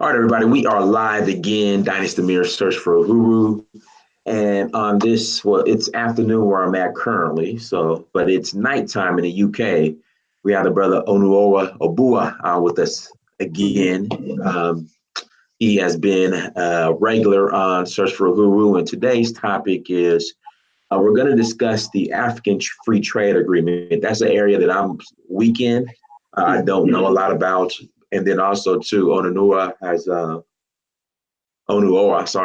All right, everybody, we are live again. Dynasty Mirror Search for a Guru. And on this, well, it's afternoon where I'm at currently. So, but it's nighttime in the UK. We have the brother Ọnuọra Abụah with us again. He has been a regular on Search for a Guru. And today's topic is we're going to discuss the African Free Trade Agreement. That's an area that I'm weak in. I don't know a lot about. And then also too, Ọnuọra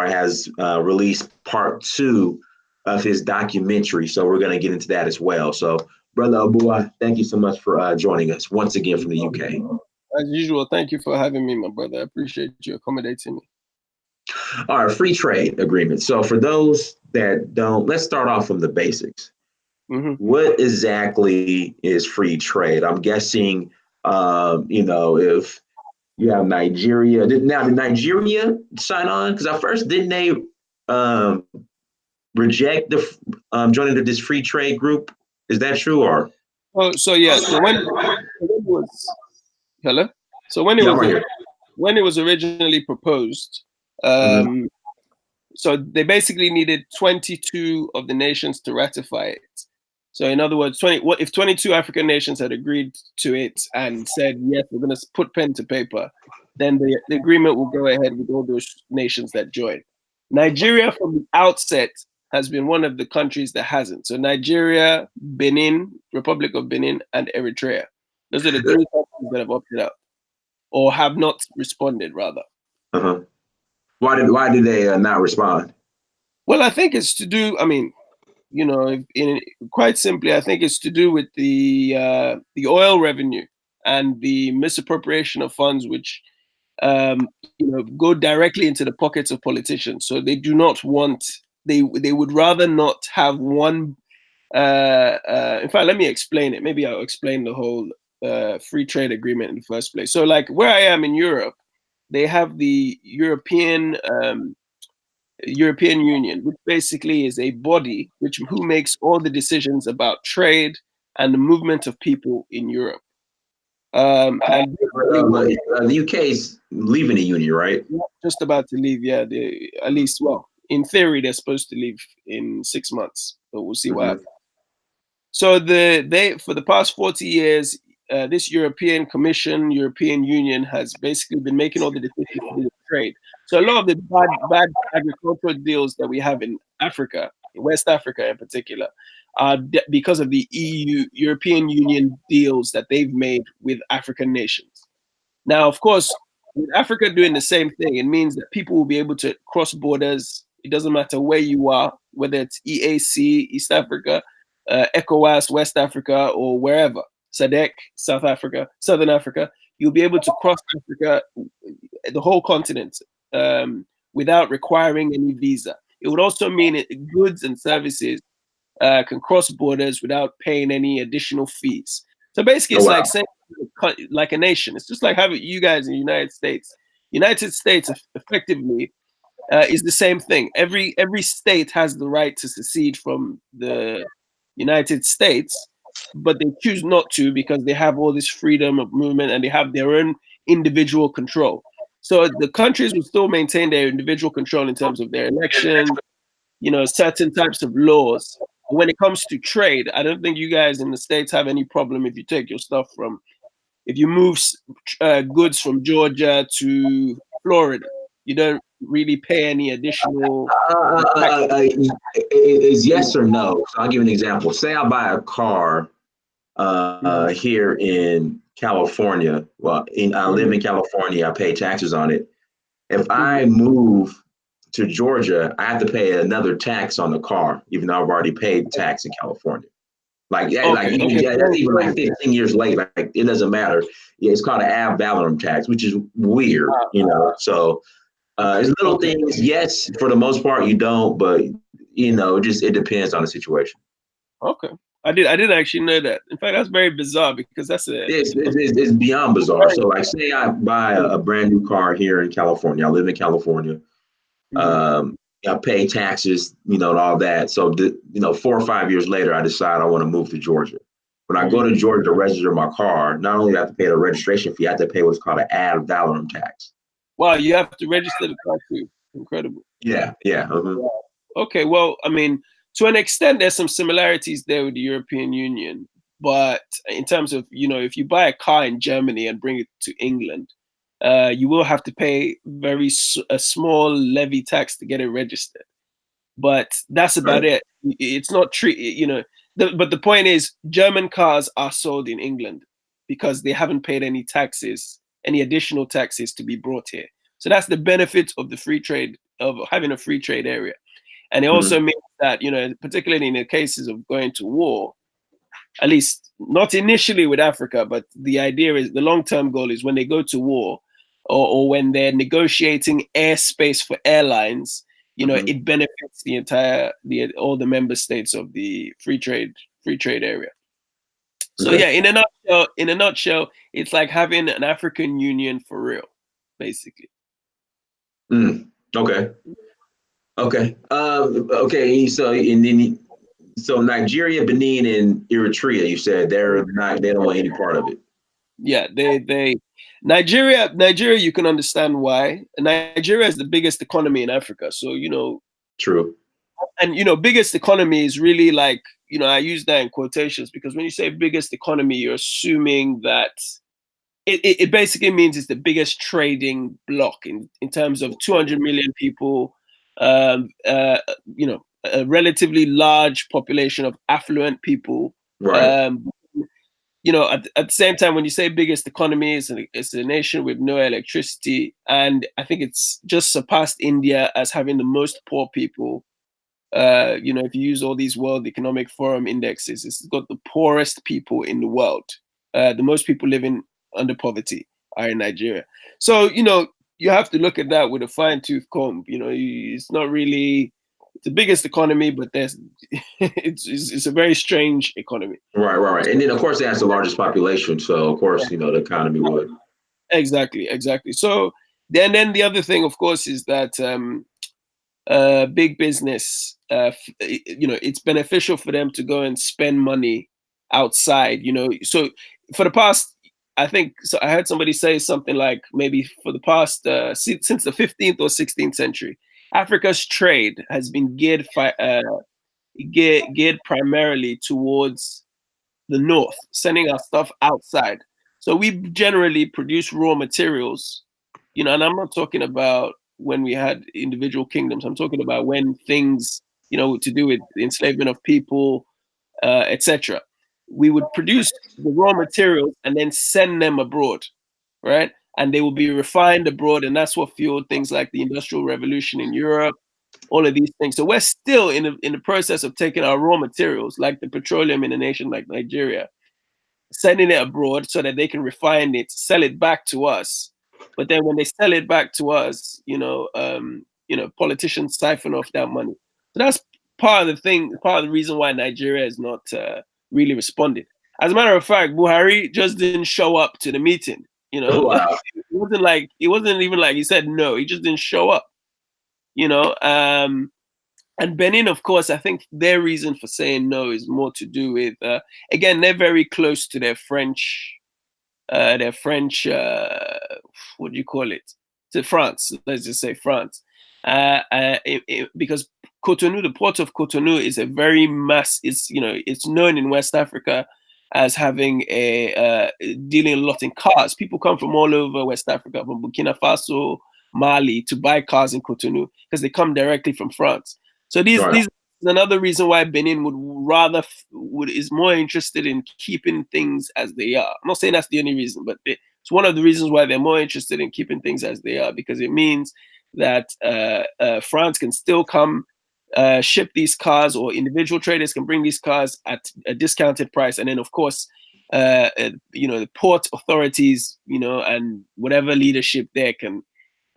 has released part 2 of his documentary. So we're going to get into that as well. So Brother Abụah, thank you so much for joining us once again from the UK. As usual, thank you for having me, my brother. I appreciate you accommodating me. All right, free trade agreement. So for those that don't, let's start off from the basics. What exactly is free trade? I'm guessing, if you have Nigeria. Did Nigeria sign on? Because at first, didn't they reject the joining this free trade group? Is that true or? Oh, so yeah. So when it was hello. So when it was originally proposed, so they basically needed 22 of the nations to ratify it. So in other words, if 22 African nations had agreed to it and said, yes, we're going to put pen to paper, then the agreement will go ahead with all those nations that join. Nigeria from the outset has been one of the countries that hasn't. So Nigeria, Benin, Republic of Benin, and Eritrea. Those are the 3 countries that have opted out or have not responded, rather. Why did they not respond? Well, I think it's to do, quite simply, I think it's to do with the oil revenue and the misappropriation of funds, which go directly into the pockets of politicians. So they do not want. They would rather not have one. In fact, let me explain it. Maybe I'll explain the whole free trade agreement in the first place. So, like where I am in Europe, they have the European Union, which basically is a body who makes all the decisions about trade and the movement of people in Europe. And the UK is leaving the Union, right? Just about to leave, yeah. At least, well, in theory, they're supposed to leave in 6 months, but we'll see what happens. So for the past 40 years, this European Commission, European Union has basically been making all the decisions to do with trade. So a lot of the bad agricultural deals that we have in Africa, in West Africa in particular, are because of the European Union deals that they've made with African nations. Now, of course, with Africa doing the same thing, it means that people will be able to cross borders. It doesn't matter where you are, whether it's EAC, East Africa, ECOWAS, West Africa, or wherever, SADC, Southern Africa, you'll be able to cross Africa, the whole continent, without requiring any visa. It would also mean goods and services can cross borders without paying any additional fees. So basically, it's like saying, like a nation. It's just like having you guys in the United States. United States effectively is the same thing. Every state has the right to secede from the United States, but they choose not to because they have all this freedom of movement and they have their own individual control. So the countries will still maintain their individual control in terms of their elections, certain types of laws. When it comes to trade, I don't think you guys in the States have any problem if you take your stuff if you move goods from Georgia to Florida. You don't really pay any additional. Is yes or no. So I'll give you an example. Say I buy a car here in California. Well, I live in California. I pay taxes on it. If I move to Georgia, I have to pay another tax on the car, even though I've already paid tax in California. That's even like 15 years late. Like it doesn't matter. Yeah, it's called an ad valorem tax, which is weird, So it's little things. Yes, for the most part, you don't, but it depends on the situation. Okay. I didn't actually know that. In fact, that's very bizarre because it's beyond bizarre. So like say I buy a brand new car here in California. I live in California. I pay taxes, and all that. So 4 or 5 years later, I decide I want to move to Georgia. When I go to Georgia to register my car, not only do I have to pay the registration fee, I have to pay what's called an ad valorem tax. Wow, you have to register the car too. Incredible. Yeah. Okay, well, I mean, to an extent, there's some similarities there with the European Union. But in terms of, if you buy a car in Germany and bring it to England, you will have to pay a small levy tax to get it registered. But that's about it. It's not but the point is, German cars are sold in England because they haven't paid any taxes, any additional taxes to be brought here. So that's the benefit of the free trade, of having a free trade area. And it also means that, particularly in the cases of going to war, at least not initially with Africa, but the idea is, the long-term goal is when they go to war, or when they're negotiating airspace for airlines, it benefits all the member states of the free trade area. So yeah, in a nutshell, it's like having an African Union for real, basically. Okay. Okay. So Nigeria, Benin, and Eritrea, you said they don't want any part of it. Yeah, Nigeria, you can understand why. Nigeria is the biggest economy in Africa. So, True. And, biggest economy is really like, I use that in quotations, because when you say biggest economy, you're assuming that it basically means it's the biggest trading bloc in terms of 200 million people, a relatively large population of affluent people. Right. At the same time, when you say biggest economy, it's a nation with no electricity. And I think it's just surpassed India as having the most poor people. If you use all these World Economic Forum indexes, it's got the poorest people in the world. The most people living under poverty are in Nigeria. So, you have to look at that with a fine-tooth comb. It's not really the biggest economy, but it's a very strange economy. Right. And then, of course, it has the largest population. So, of course, the economy would. Exactly. So then the other thing, of course, is that big business, it's beneficial for them to go and spend money outside, So for the past, I think, so I heard somebody say something like, maybe for the past, since the 15th or 16th century, Africa's trade has been geared primarily towards the north, sending our stuff outside. So we generally produce raw materials, and I'm not talking about when we had individual kingdoms. I'm talking about when things, to do with the enslavement of people, etc. We would produce the raw materials and then send them abroad, right? And they will be refined abroad, and that's what fueled things like the Industrial Revolution in Europe, all of these things. So we're still in the process of taking our raw materials, like the petroleum in a nation like Nigeria, sending it abroad so that they can refine it, sell it back to us. But then when they sell it back to us, politicians siphon off that money. So that's part of the reason why Nigeria is not really responded. As a matter of fact, Buhari just didn't show up to the meeting. Wow. It wasn't even like he said no. He just didn't show up. And Benin, of course, I think their reason for saying no is more to do with, again, they're very close to their French, what do you call it? To France, let's just say France. Because Cotonou, the port of Cotonou is a very it's known in West Africa as having dealing a lot in cars. People come from all over West Africa, from Burkina Faso, Mali, to buy cars in Cotonou because they come directly from France. So these is another reason why Benin is more interested in keeping things as they are. I'm not saying that's the only reason, but it's one of the reasons why they're more interested in keeping things as they are, because it means that France can still come ship these cars, or individual traders can bring these cars at a discounted price, and then of course the port authorities and whatever leadership there can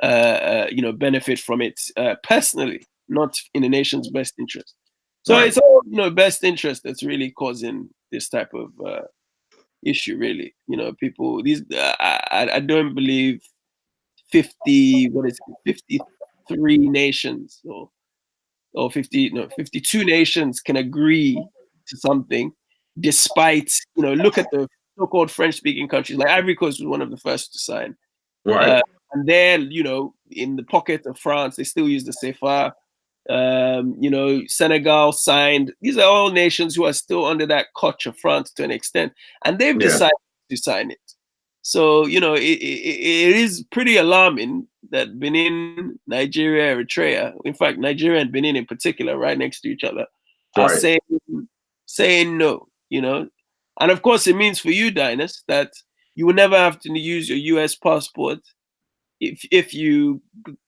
benefit from it personally, not in the nation's best interest. So It's all best interest that's really causing this type of issue. Really, people. I don't believe 53 nations or 52 nations can agree to something, despite look at the so-called French-speaking countries. Like Ivory Coast was one of the first to sign. Right. And then, you know, in the pocket of France, they still use the CFA. You know, Senegal signed. These are all nations who are still under that clutch of France to an extent, and they've decided to sign it. So, you know, it is pretty alarming that Benin, Nigeria, Eritrea, in fact, Nigeria and Benin in particular, right next to each other, are saying no, you know. And of course, it means for you, Dynas, that you will never have to use your US passport if you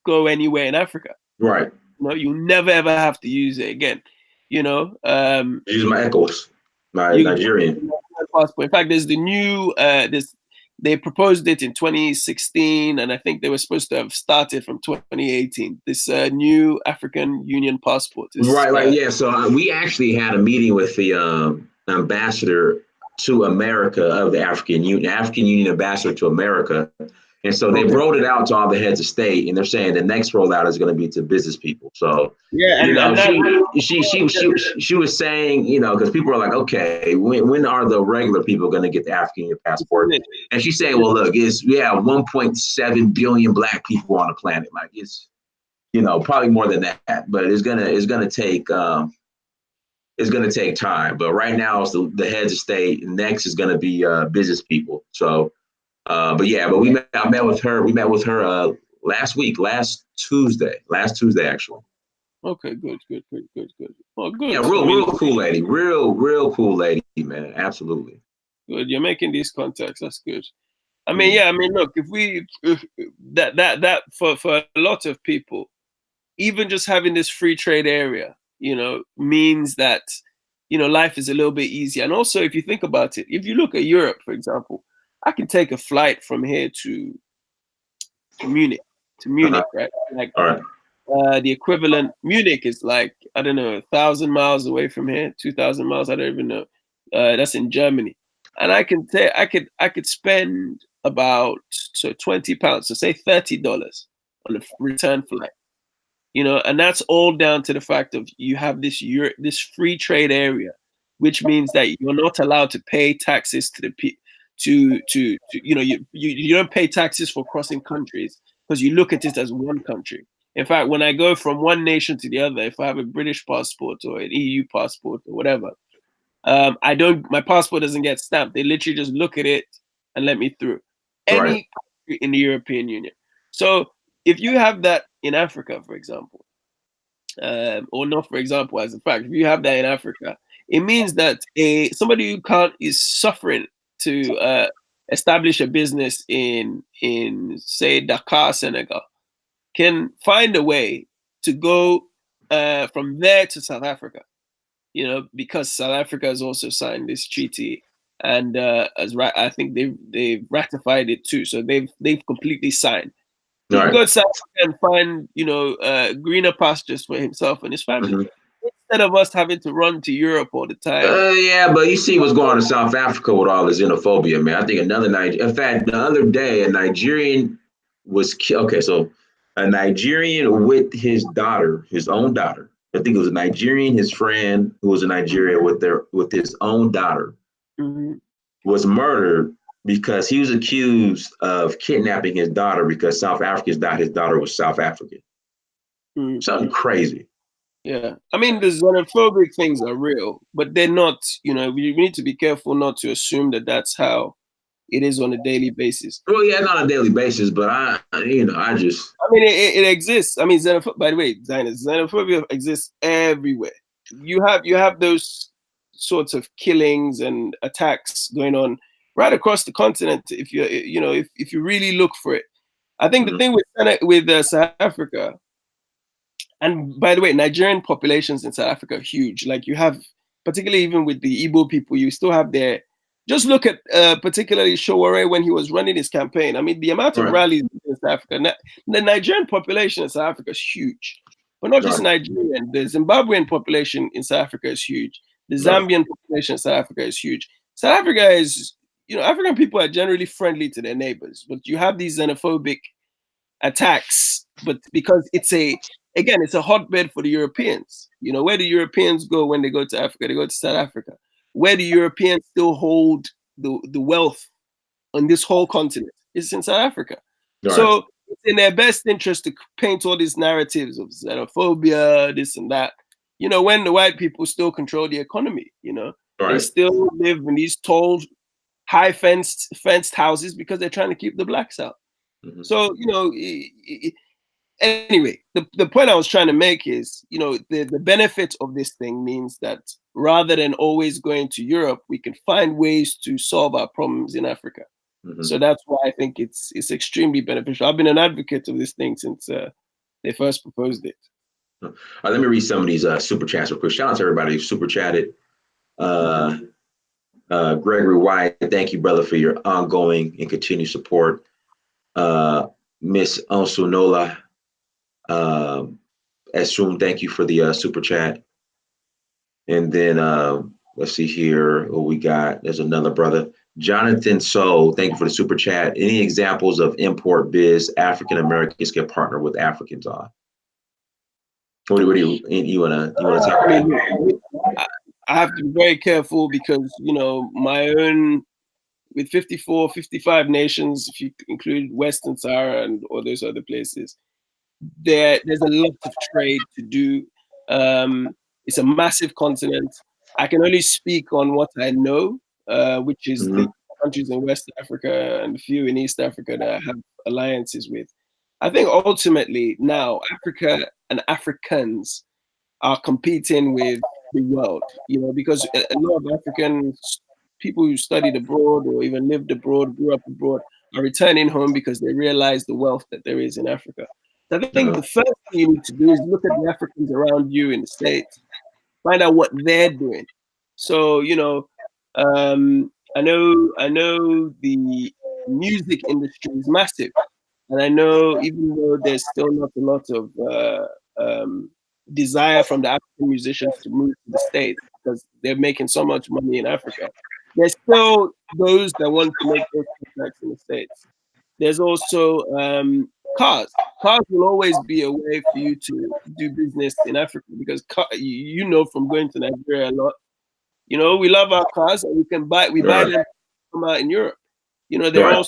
go anywhere in Africa. Right. You know, you never ever have to use it again. You know, use my ECOWAS, my Nigerian passport. In fact, there's the new they proposed it in 2016, and I think they were supposed to have started from 2018. This new African Union passport. Right. So we actually had a meeting with the ambassador to America of the African Union ambassador to America. And so they rolled it out to all the heads of state, and they're saying the next rollout is going to be to business people. So yeah, you know, she was saying, you know, because people are like, okay, when are the regular people going to get the African Union passport? And she's saying, well, look, we have 1.7 billion Black people on the planet. Like it's, you know, probably more than that, but it's gonna take time. But right now, it's the heads of state. Next is going to be business people. So. But I met with her. We met with her last Tuesday actually. Okay, good. Oh, good. Yeah, real cool lady, real cool lady, man. Absolutely. Good. You're making these contacts. That's good. I mean, yeah. I mean, look, if that for a lot of people, even just having this free trade area, you know, means that, you know, life is a little bit easier. And also, if you think about it, if you look at Europe, for example, I can take a flight from here to Munich, right? Like, all right. The equivalent, Munich is like, I don't know, 1,000 miles away from here, 2,000 miles. I don't even know. That's in Germany, and I could spend about £20, so say $30 on a return flight. You know, and that's all down to the fact of you have this free trade area, which means that you're not allowed to pay taxes to the you know, you don't pay taxes for crossing countries because you look at it as one country. In fact, when I go from one nation to the other, if I have a British passport or an EU passport or whatever, my passport doesn't get stamped. They literally just look at it and let me through any country in the European Union. So if you have that in Africa, for example, or not, for example, as a fact, if you have that in Africa, it means that somebody who is suffering to establish a business in say Dakar, Senegal, can find a way to go from there to South Africa, you know, because South Africa has also signed this treaty, and I think they've ratified it too, so they've completely signed. He can go to South Africa and find, you know, greener pastures for himself and his family. Instead of us having to run to Europe all the time. Yeah, but you see what's going on in South Africa with all this xenophobia, man. I think in fact, the other day, a Nigerian was killed. Okay, so a Nigerian with his daughter, his own daughter. I think it was a Nigerian, his friend who was in Nigeria with his own daughter, was murdered because he was accused of kidnapping his daughter because South Africa's his daughter was South African. Something crazy. Yeah, I mean, the xenophobic things are real, but they're not, you know, we need to be careful not to assume that that's how it is on a daily basis. Well, yeah, not on a daily basis, but I mean, it exists. I mean, by the way, xenophobia exists everywhere. You have those sorts of killings and attacks going on right across the continent. If you really look for it, I think the thing with South Africa. And by the way, Nigerian populations in South Africa are huge. Like you have, particularly even with the Igbo people, you still have their. Just look at particularly Sowore when he was running his campaign. I mean, the amount of rallies in South Africa. The Nigerian population in South Africa is huge, but not just Nigerian. The Zimbabwean population in South Africa is huge. The Zambian population in South Africa is huge. South Africa is, you know, African people are generally friendly to their neighbors, but you have these xenophobic attacks. But because it's a hotbed for the Europeans. You know, where do Europeans go when they go to Africa? They go to South Africa. Where do Europeans still hold the wealth on this whole continent? It's in South Africa. So in their best interest to paint all these narratives of xenophobia, this and that. You know, when the white people still control the economy, you know, they still live in these tall, high fenced houses because they're trying to keep the blacks out. So, you know, anyway, the point I was trying to make is, you know, the benefit of this thing means that rather than always going to Europe, we can find ways to solve our problems in Africa. So that's why I think it's extremely beneficial. I've been an advocate of this thing since they first proposed it. All right, let me read some of these super chats real quick. Shout out to everybody who super chatted. Gregory White, thank you, brother, for your ongoing and continued support. Miss Onsunola Esrum, thank you for the super chat. And then let's see here what we got. There's another brother, Jonathan So, thank you for the super chat. Any examples of import biz African Americans can partner with Africans on? What do you wanna talk about? I have to be very careful because, you know, my own, with 54, 55 nations, if you include Western Sahara and all those other places, there's a lot of trade to do. It's a massive continent. I can only speak on what I know, which is the countries in West Africa and a few in East Africa that I have alliances with. I think ultimately now Africa and Africans are competing with the world, you know, because a lot of African people who studied abroad or even lived abroad, grew up abroad, are returning home because they realize the wealth that there is in Africa. So I think the first thing you need to do is look at the Africans around you in the States, find out what they're doing. So, you know, I know the music industry is massive. And I know even though there's still not a lot of desire from the African musicians to move to the States because they're making so much money in Africa, there's still those that want to make those contracts in the States. There's also cars. Cars will always be a way for you to do business in Africa because you know from going to Nigeria a lot. You know, we love our cars and buy them from out in Europe. You know, there are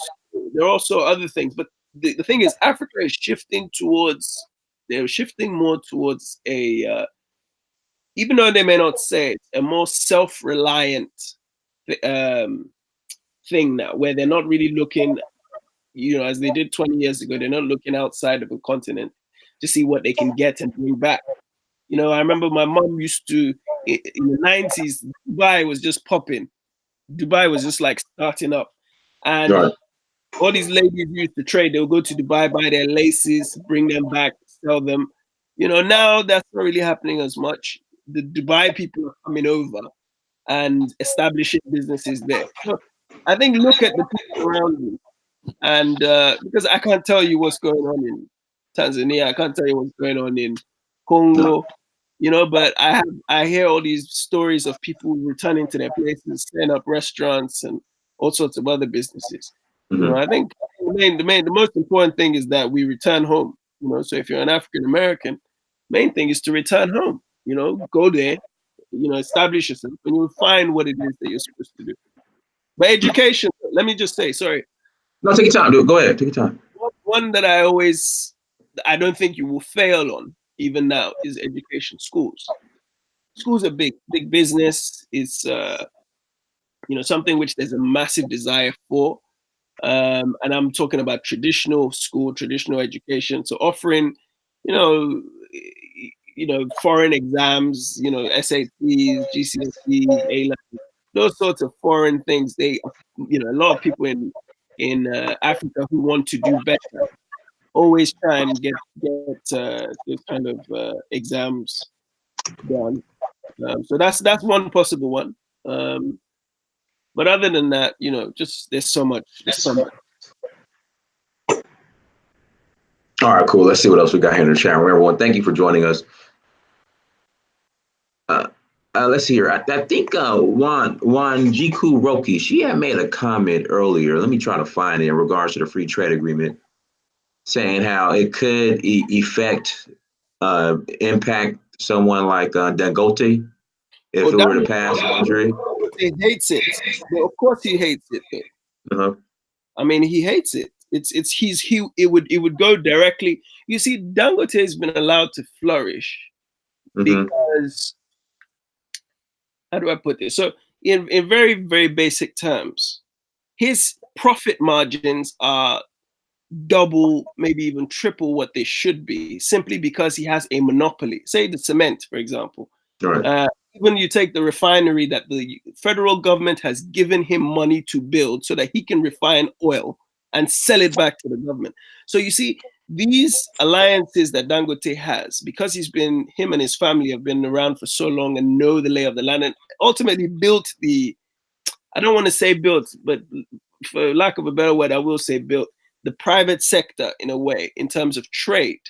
also other things, but the thing is, Africa is shifting more towards a, even though they may not say it, a more self-reliant thing now, where they're not really looking, you know, as they did 20 years ago, they're not looking outside of the continent to see what they can get and bring back. You know, I remember my mom used to, in the 90s, Dubai was just popping. Dubai was just like starting up. And all these ladies used to trade. They'll go to Dubai, buy their laces, bring them back, sell them. You know, now that's not really happening as much. The Dubai people are coming over and establishing businesses there. So I think look at the people around you. And because I can't tell you what's going on in Tanzania, I can't tell you what's going on in Congo, you know, but I hear all these stories of people returning to their places, setting up restaurants and all sorts of other businesses. You know, I think the most important thing is that we return home. You know, so if you're an African American, main thing is to return home. You know, go there, you know, establish yourself, and you'll find what it is that you're supposed to do. But education, let me just say, sorry. No, take your time. Go ahead. Take your time. One that I don't think you will fail on, even now, is education. Schools. Schools are big business. It's you know, something which there's a massive desire for. And I'm talking about traditional school, traditional education. So offering, you know, foreign exams, you know, SATs, GCSEs, A-levels, those sorts of foreign things. They, you know, a lot of people in Africa who want to do better always try and get those kind of exams done. So that's one possible one. But other than that, you know, just there's so much. All right, cool. Let's see what else we got here in the chat. Everyone, thank you for joining us. Let's see here. I think Juan Jiku Roki, she had made a comment earlier. Let me try to find it in regards to the free trade agreement, saying how it could impact someone like Dangote if it were to pass country. He hates it. Well, of course he hates it. I mean, he hates it. It would go directly. You see, Dangote has been allowed to flourish because, how do I put this? So in very, very basic terms, his profit margins are double, maybe even triple what they should be, simply because he has a monopoly. Say the cement, for example. Right. Even you take the refinery that the federal government has given him money to build so that he can refine oil and sell it back to the government. So you see, these alliances that Dangote has, because him and his family have been around for so long and know the lay of the land, and ultimately built I don't want to say built, but for lack of a better word, I will say built the private sector in a way, in terms of trade.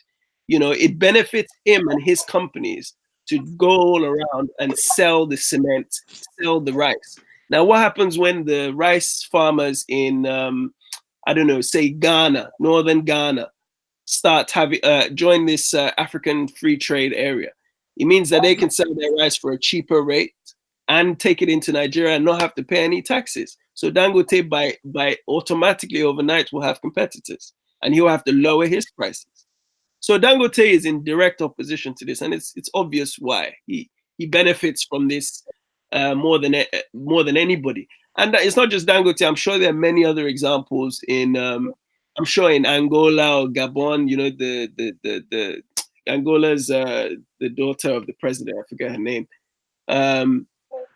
It benefits him and his companies to go all around and sell the cement, sell the rice. Now, what happens when the rice farmers in, I don't know, say Ghana, northern Ghana, start having join this African free trade area? It means that they can sell their rice for a cheaper rate and take it into Nigeria and not have to pay any taxes. So Dangote, by automatically overnight, will have competitors, and he'll have to lower his prices. So Dangote is in direct opposition to this, and it's obvious why. He benefits from this more than anybody. And it's not just Dangote. I'm sure there are many other examples in I'm sure in Angola or Gabon. The Angola's the daughter of the president. I forget her name.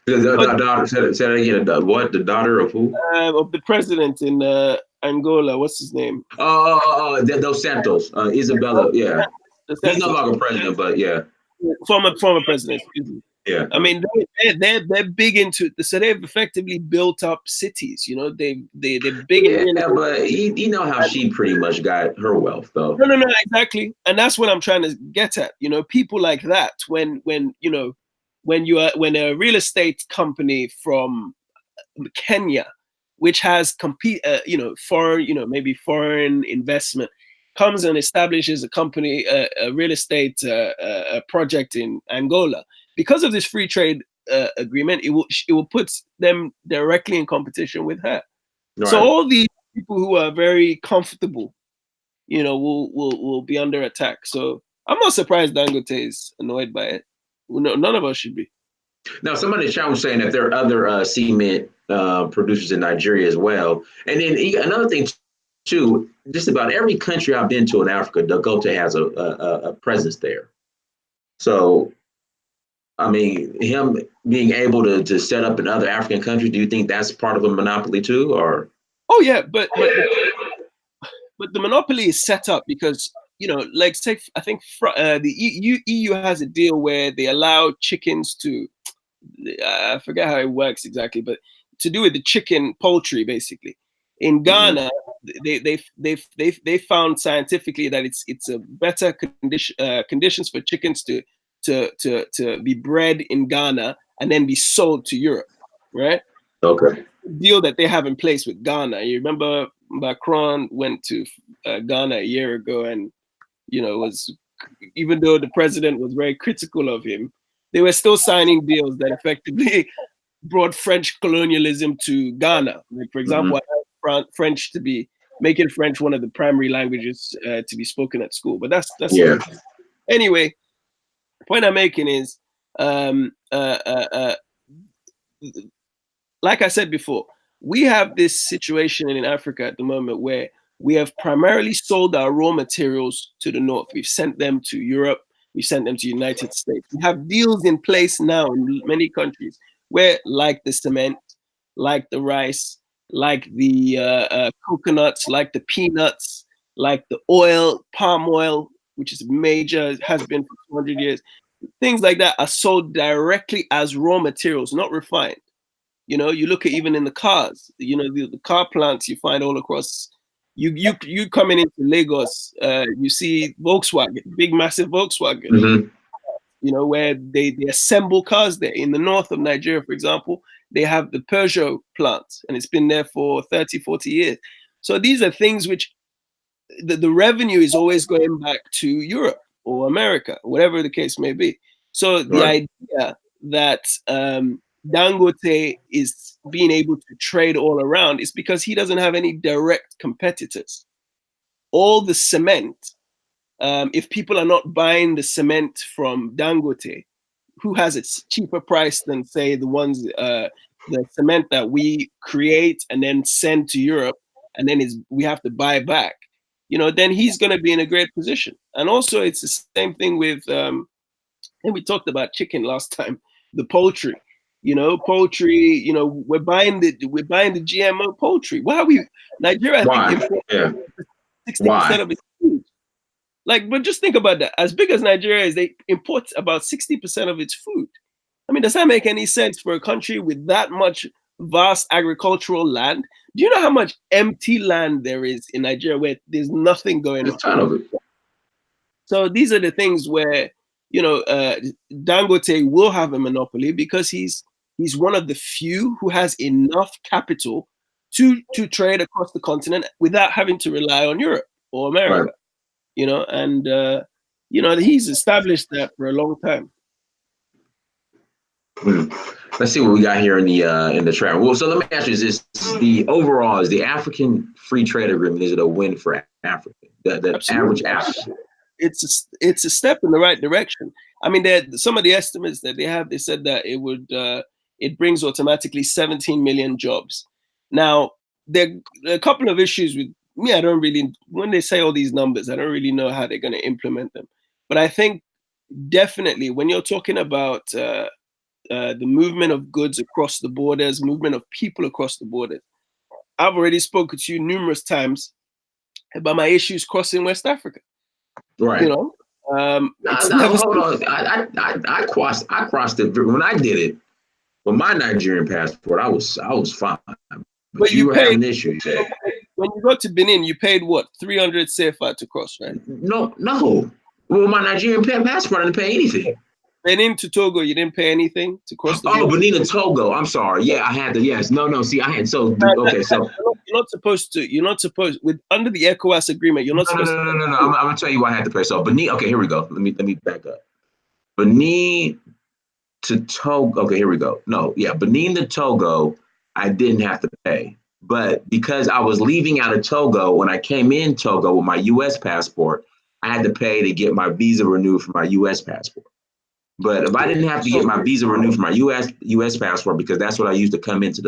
The daughter, say that again. What? The daughter of who? Of the president in Angola. What's his name? Dos Santos. Isabella. Yeah. He's no longer president, but yeah. Former president. Excuse me. Yeah. I mean, they're big into, so they've effectively built up cities. They're big. Yeah, but you know how she pretty much got her wealth, though. No, exactly, and that's what I'm trying to get at. People like that, when a real estate company from Kenya, which has foreign, maybe foreign investment, comes and establishes a company, a real estate project in Angola. Because of this free trade agreement, it will put them directly in competition with her. Right. So all these people who are very comfortable, will be under attack. So I'm not surprised Dangote is annoyed by it. None of us should be. Now, somebody in the chat was saying that there are other cement producers in Nigeria as well. And then another thing, too, just about every country I've been to in Africa, Dangote has a presence there. So, I mean, him being able to set up in other African countries, do you think that's part of a monopoly too, or? Oh yeah, but the monopoly is set up because, like say, I think the EU has a deal where they allow chickens to, I forget how it works exactly, but to do with the chicken poultry, basically. In Ghana, they found scientifically that it's a better conditions for chickens to be bred in Ghana and then be sold to Europe, right? Okay. Deal that they have in place with Ghana. You remember Macron went to Ghana a year ago, and was, even though the president was very critical of him, they were still signing deals that effectively brought French colonialism to Ghana. Like, for example, French to be making French one of the primary languages to be spoken at school. But that's yeah. Anyway, the point I'm making is, like I said before, we have this situation in Africa at the moment where we have primarily sold our raw materials to the north. We've sent them to Europe. We sent them to the United States. We have deals in place now in many countries where, like the cement, like the rice, like the coconuts, like the peanuts, like the oil, palm oil, which is major, has been for 200 years. Things like that are sold directly as raw materials, not refined. You look at even in the cars, the car plants you find all across. You coming into Lagos, you see Volkswagen, big massive Volkswagen, where they assemble cars there. In the north of Nigeria, for example, they have the Peugeot plant, and it's been there for 30, 40 years. So these are things which the revenue is always going back to Europe or America, whatever the case may be. So the idea that Dangote is being able to trade all around is because he doesn't have any direct competitors. all the cement, if people are not buying the cement from Dangote, who has it cheaper price than, say, the cement that we create and then send to Europe, and then we have to buy back, then he's going to be in a great position. And also, it's the same thing with, and we talked about chicken last time, the poultry. Poultry. We're buying the GMO poultry. Why are we? Nigeria, I think, imports 60% of its food. But just think about that. As big as Nigeria is, they import about 60% of its food. I mean, does that make any sense for a country with that much vast agricultural land? Do you know how much empty land there is in Nigeria where there's nothing going on? So these are the things where, Dangote will have a monopoly because he's one of the few who has enough capital to trade across the continent without having to rely on Europe or America. Right. He's established that for a long time. Let's see what we got here in the trade. Well, so let me ask you: is the African Free Trade Agreement, is it a win for Africa? The average African. It's a step in the right direction. I mean, some of the estimates that they said that it brings automatically 17 million jobs. Now, there are a couple of issues with me. When they say all these numbers, I don't really know how they're going to implement them. But I think definitely when you're talking about the movement of goods across the borders, movement of people across the borders, I've already spoken to you numerous times about my issues crossing West Africa. Right. Hold on. I crossed it when I did it with my Nigerian passport. I was fine. But you were having issues. When you go to Benin, you paid what, 300 CFA to cross, right? No. Well, my Nigerian passport, I didn't pay anything. Benin to Togo, you didn't pay anything to cross the border? Oh, Benin to Togo. I'm sorry. Yeah, I had to. Yes. No. See, I had so. Okay, so you're not supposed with under the ECOWAS agreement. You're not supposed. No. I'm gonna tell you what I had to pay. So Benin. Okay, here we go. Let me back up. Benin to Togo. Okay, here we go. No, yeah, Benin to Togo, I didn't have to pay, but because I was leaving out of Togo when I came in Togo with my U.S. passport, I had to pay to get my visa renewed for my U.S. passport. But if I didn't have to get my visa renewed for my U.S. passport, because that's what I used to come into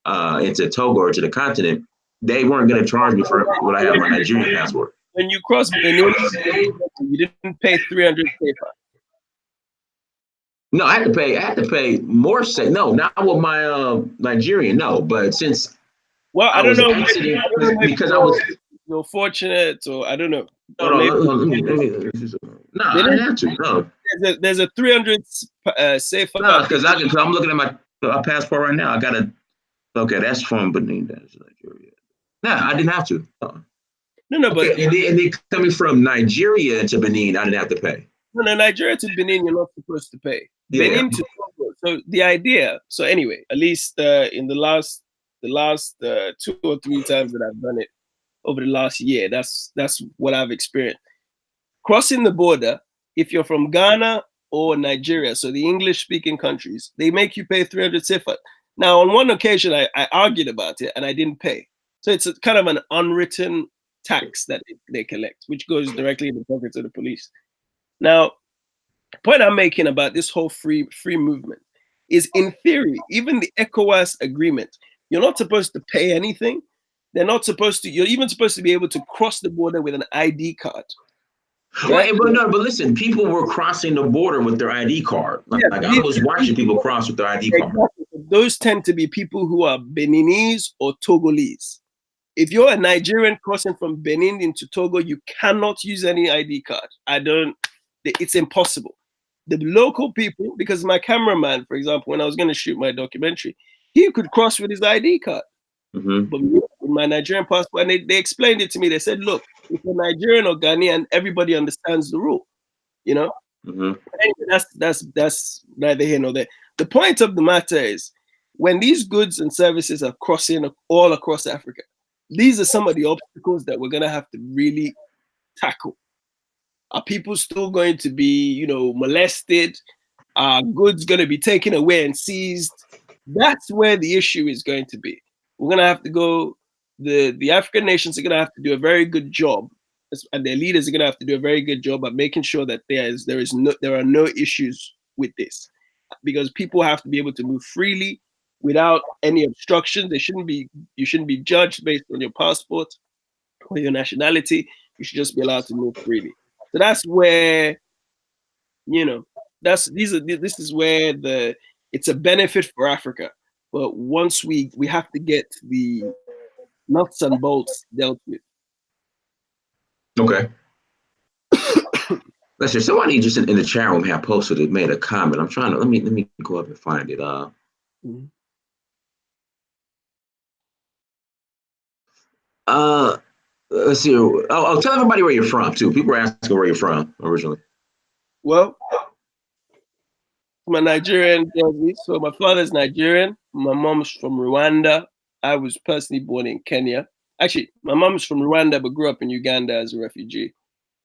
Togo or to the continent, they weren't going to charge me for what I have my Nigerian passport. When you crossed Benin, you didn't pay 300 CFA. No, I had to pay more. No, not with my Nigerian. No, but since I don't know because I was you're fortunate, or I don't know. No, I didn't have to. No. There's a 300 CFA. No, because I'm looking at my passport right now. I got a. Okay, that's from Benin. That's Nigeria. No, I didn't have to. No, but and they coming from Nigeria to Benin, I didn't have to pay. No, Nigeria to Benin, you're not supposed to pay. Yeah. Benin to Togo. So the idea. So anyway, at least in the last 2 or 3 times that I've done it over the last year, that's what I've experienced. Crossing the border, if you're from Ghana or Nigeria, so the English-speaking countries, they make you pay 300 CFA. Now, on one occasion, I argued about it and I didn't pay. So it's kind of an unwritten tax that they collect, which goes directly in the pockets of the police. Now, the point I'm making about this whole free movement is, in theory, even the ECOWAS agreement, you're not supposed to pay anything. You're even supposed to be able to cross the border with an ID card. Right? But listen, people were crossing the border with their ID card. I was watching people cross with their ID card. Those tend to be people who are Beninese or Togolese. If you're a Nigerian crossing from Benin into Togo, you cannot use any ID card. It's impossible. The local people, because my cameraman, for example, when I was going to shoot my documentary, he could cross with his ID card. Mm-hmm. But with my Nigerian passport, and they explained it to me. They said, look, if you're Nigerian or Ghanaian, everybody understands the rule, Mm-hmm. Anyway, that's neither here nor there. The point of the matter is, when these goods and services are crossing all across Africa, these are some of the obstacles that we're going to have to really tackle. Are people still going to be, molested? Are goods going to be taken away and seized? That's where the issue is going to be. We're going to have to go the African nations are going to have to do a very good job, and their leaders are going to have to do a very good job at making sure that there are no issues with this, because people have to be able to move freely without any obstruction. You shouldn't be judged based on your passport or your nationality. You should just be allowed to move freely. So that's where, this is where it's a benefit for Africa. But once we have to get the nuts and bolts dealt with. Okay. Let's see. Somebody just in the chat room had posted it, made a comment. I'm trying to let me go up and find it. Let's see. Oh, tell everybody where you're from too. People are asking where you're from originally. Well, I'm a Nigerian, so my father's Nigerian. My mom's from Rwanda. I was personally born in Kenya. Actually, my mom's from Rwanda but grew up in Uganda as a refugee.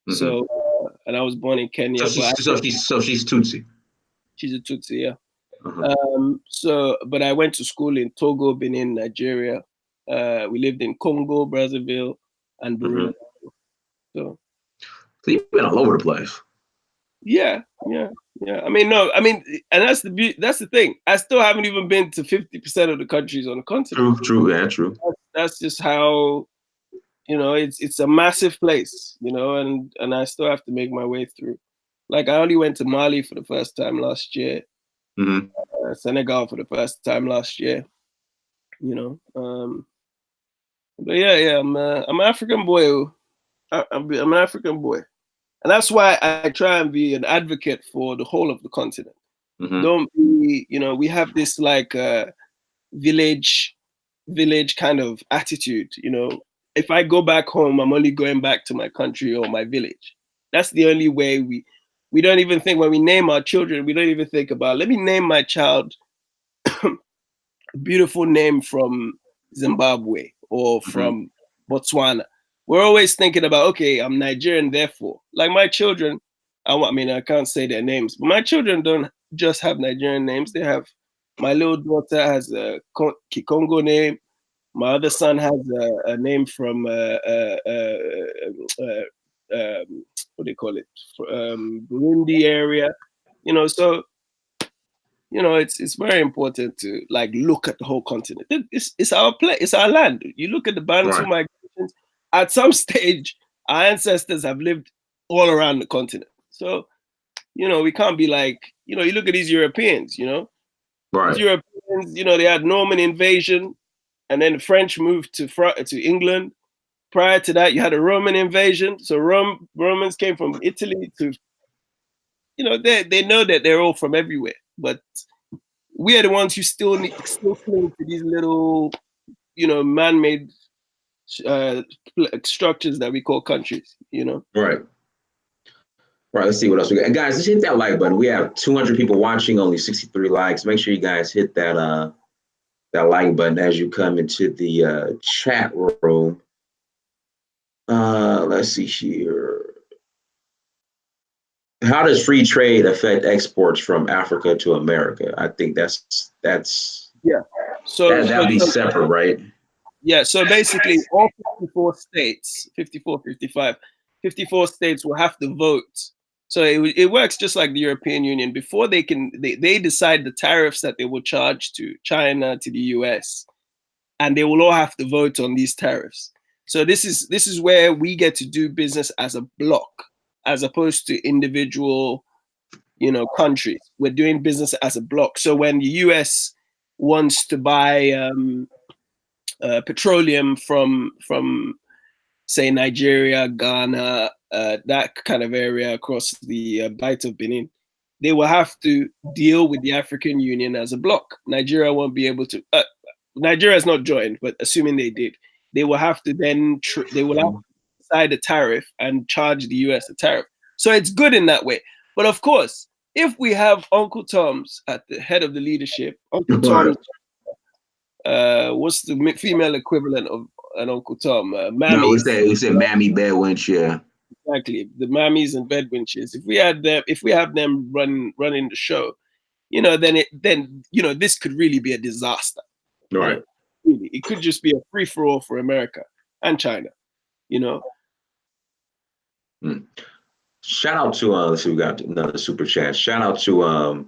Mm-hmm. So, and I was born in Kenya. So she's Tutsi. She's a Tutsi, yeah. Uh-huh. But I went to school in Togo, Benin, Nigeria. We lived in Congo, Brazzaville, and Burundi. Mm-hmm. So you've been all over the place. Yeah. And that's the thing. I still haven't even been to 50% of the countries on the continent. True. That's just how, it's a massive place, and I still have to make my way through. Like, I only went to Mali for the first time last year. Mm-hmm. Senegal for the first time last year. But yeah, I'm an African boy. I'm an African boy. And that's why I try and be an advocate for the whole of the continent. Mm-hmm. Don't be, we have this like village kind of attitude. If I go back home, I'm only going back to my country or my village. That's the only way we don't even think, when we name our children, we don't even think about, let me name my child a beautiful name from Zimbabwe or from Botswana. We're always thinking about, okay, I'm Nigerian, therefore. Like my children, I can't say their names, but my children don't just have Nigerian names. They have, my little daughter has a Kikongo name. My other son has a name from, what do they call it? Burundi area. So, it's very important to like look at the whole continent. It's our place, it's our land. You look at the Bantu migrations. At some stage, our ancestors have lived all around the continent. So, we can't be like, you look at these Europeans, Right. These Europeans, they had Norman invasion, and then the French moved to England. Prior to that, you had a Roman invasion. So Romans came from Italy to, they know that they're all from everywhere. But we are the ones who still cling to these little, man-made structures that we call countries, Right. Let's see what else we got. And guys, just hit that like button. We have 200 people watching, only 63 likes. Make sure you guys hit that like button as you come into the chat room. Let's see here. How does free trade affect exports from Africa to America? I think that's yeah. So that'd be separate, right? Yeah, so basically all 54 states, 54 states will have to vote. So it works just like the European Union. Before they decide the tariffs that they will charge to China, to the US, and they will all have to vote on these tariffs. So this is where we get to do business as a block, as opposed to individual, countries. We're doing business as a block. So when the US wants to buy petroleum from say Nigeria, Ghana, that kind of area across the Bight of Benin, they will have to deal with the African Union as a bloc. Nigeria won't be able to. Nigeria is not joined, but assuming they did, they will have to then they will have to decide a tariff and charge the US a tariff. So it's good in that way. But of course, if we have Uncle Tom's at the head of the leadership, Uncle Tom's. What's the female equivalent of an Uncle Tom? Mammies. No, we said mammy bedwinch, yeah. Exactly, the mammies and bedwinches. If we have them running the show, then this could really be a disaster. Right. Really. It could just be a free for all for America and China. You know. Shout out to let's see, we got another super chat. Shout out to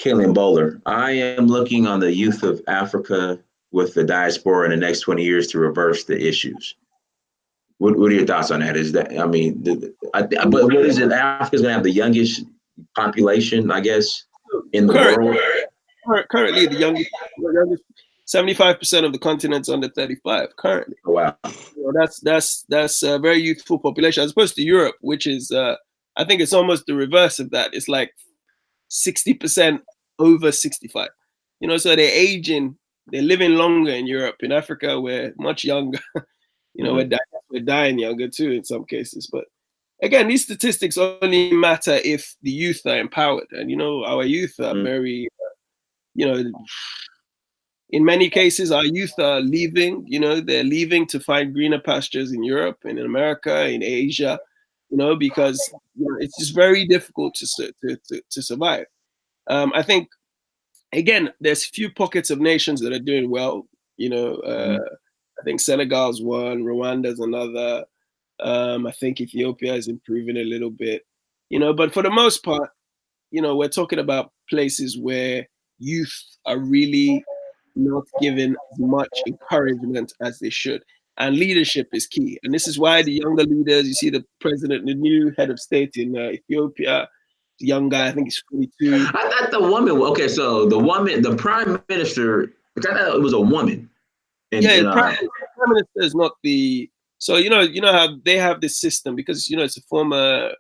Kaylin Bowler. I am looking on the youth of Africa with the diaspora in the next 20 years to reverse the issues. What are your thoughts on that? Is that, I mean, but what is it? Africa's going to have the youngest population, I guess, in the world. Currently, the youngest 75% of the continent's under 35. Currently, wow, that's a very youthful population as opposed to Europe, which is I think it's almost the reverse of that. It's like 60% over 65. You know, so they're aging, they're living longer in Europe. In Africa, we're much younger. You know, we're dying younger too in some cases. But again, these statistics only matter if the youth are empowered. And, you know, our youth are very, you know, in many cases, our youth are leaving, you know, they're leaving to find greener pastures in Europe and in America, in Asia, you know, because you know, it's just very difficult to survive. I think, again, there's few pockets of nations that are doing well. You know, I think Senegal's one, Rwanda's another. I think Ethiopia is improving a little bit, you know, but for the most part, you know, we're talking about places where youth are really not given as much encouragement as they should. And leadership is key. And this is why the younger leaders, you see the president, the new head of state in Ethiopia, the young guy, I think he's 42. I thought the woman, okay, so the woman, the prime minister, I thought it was a woman. And, the prime minister is not the, so, you know how they have this system because, you know, it's a former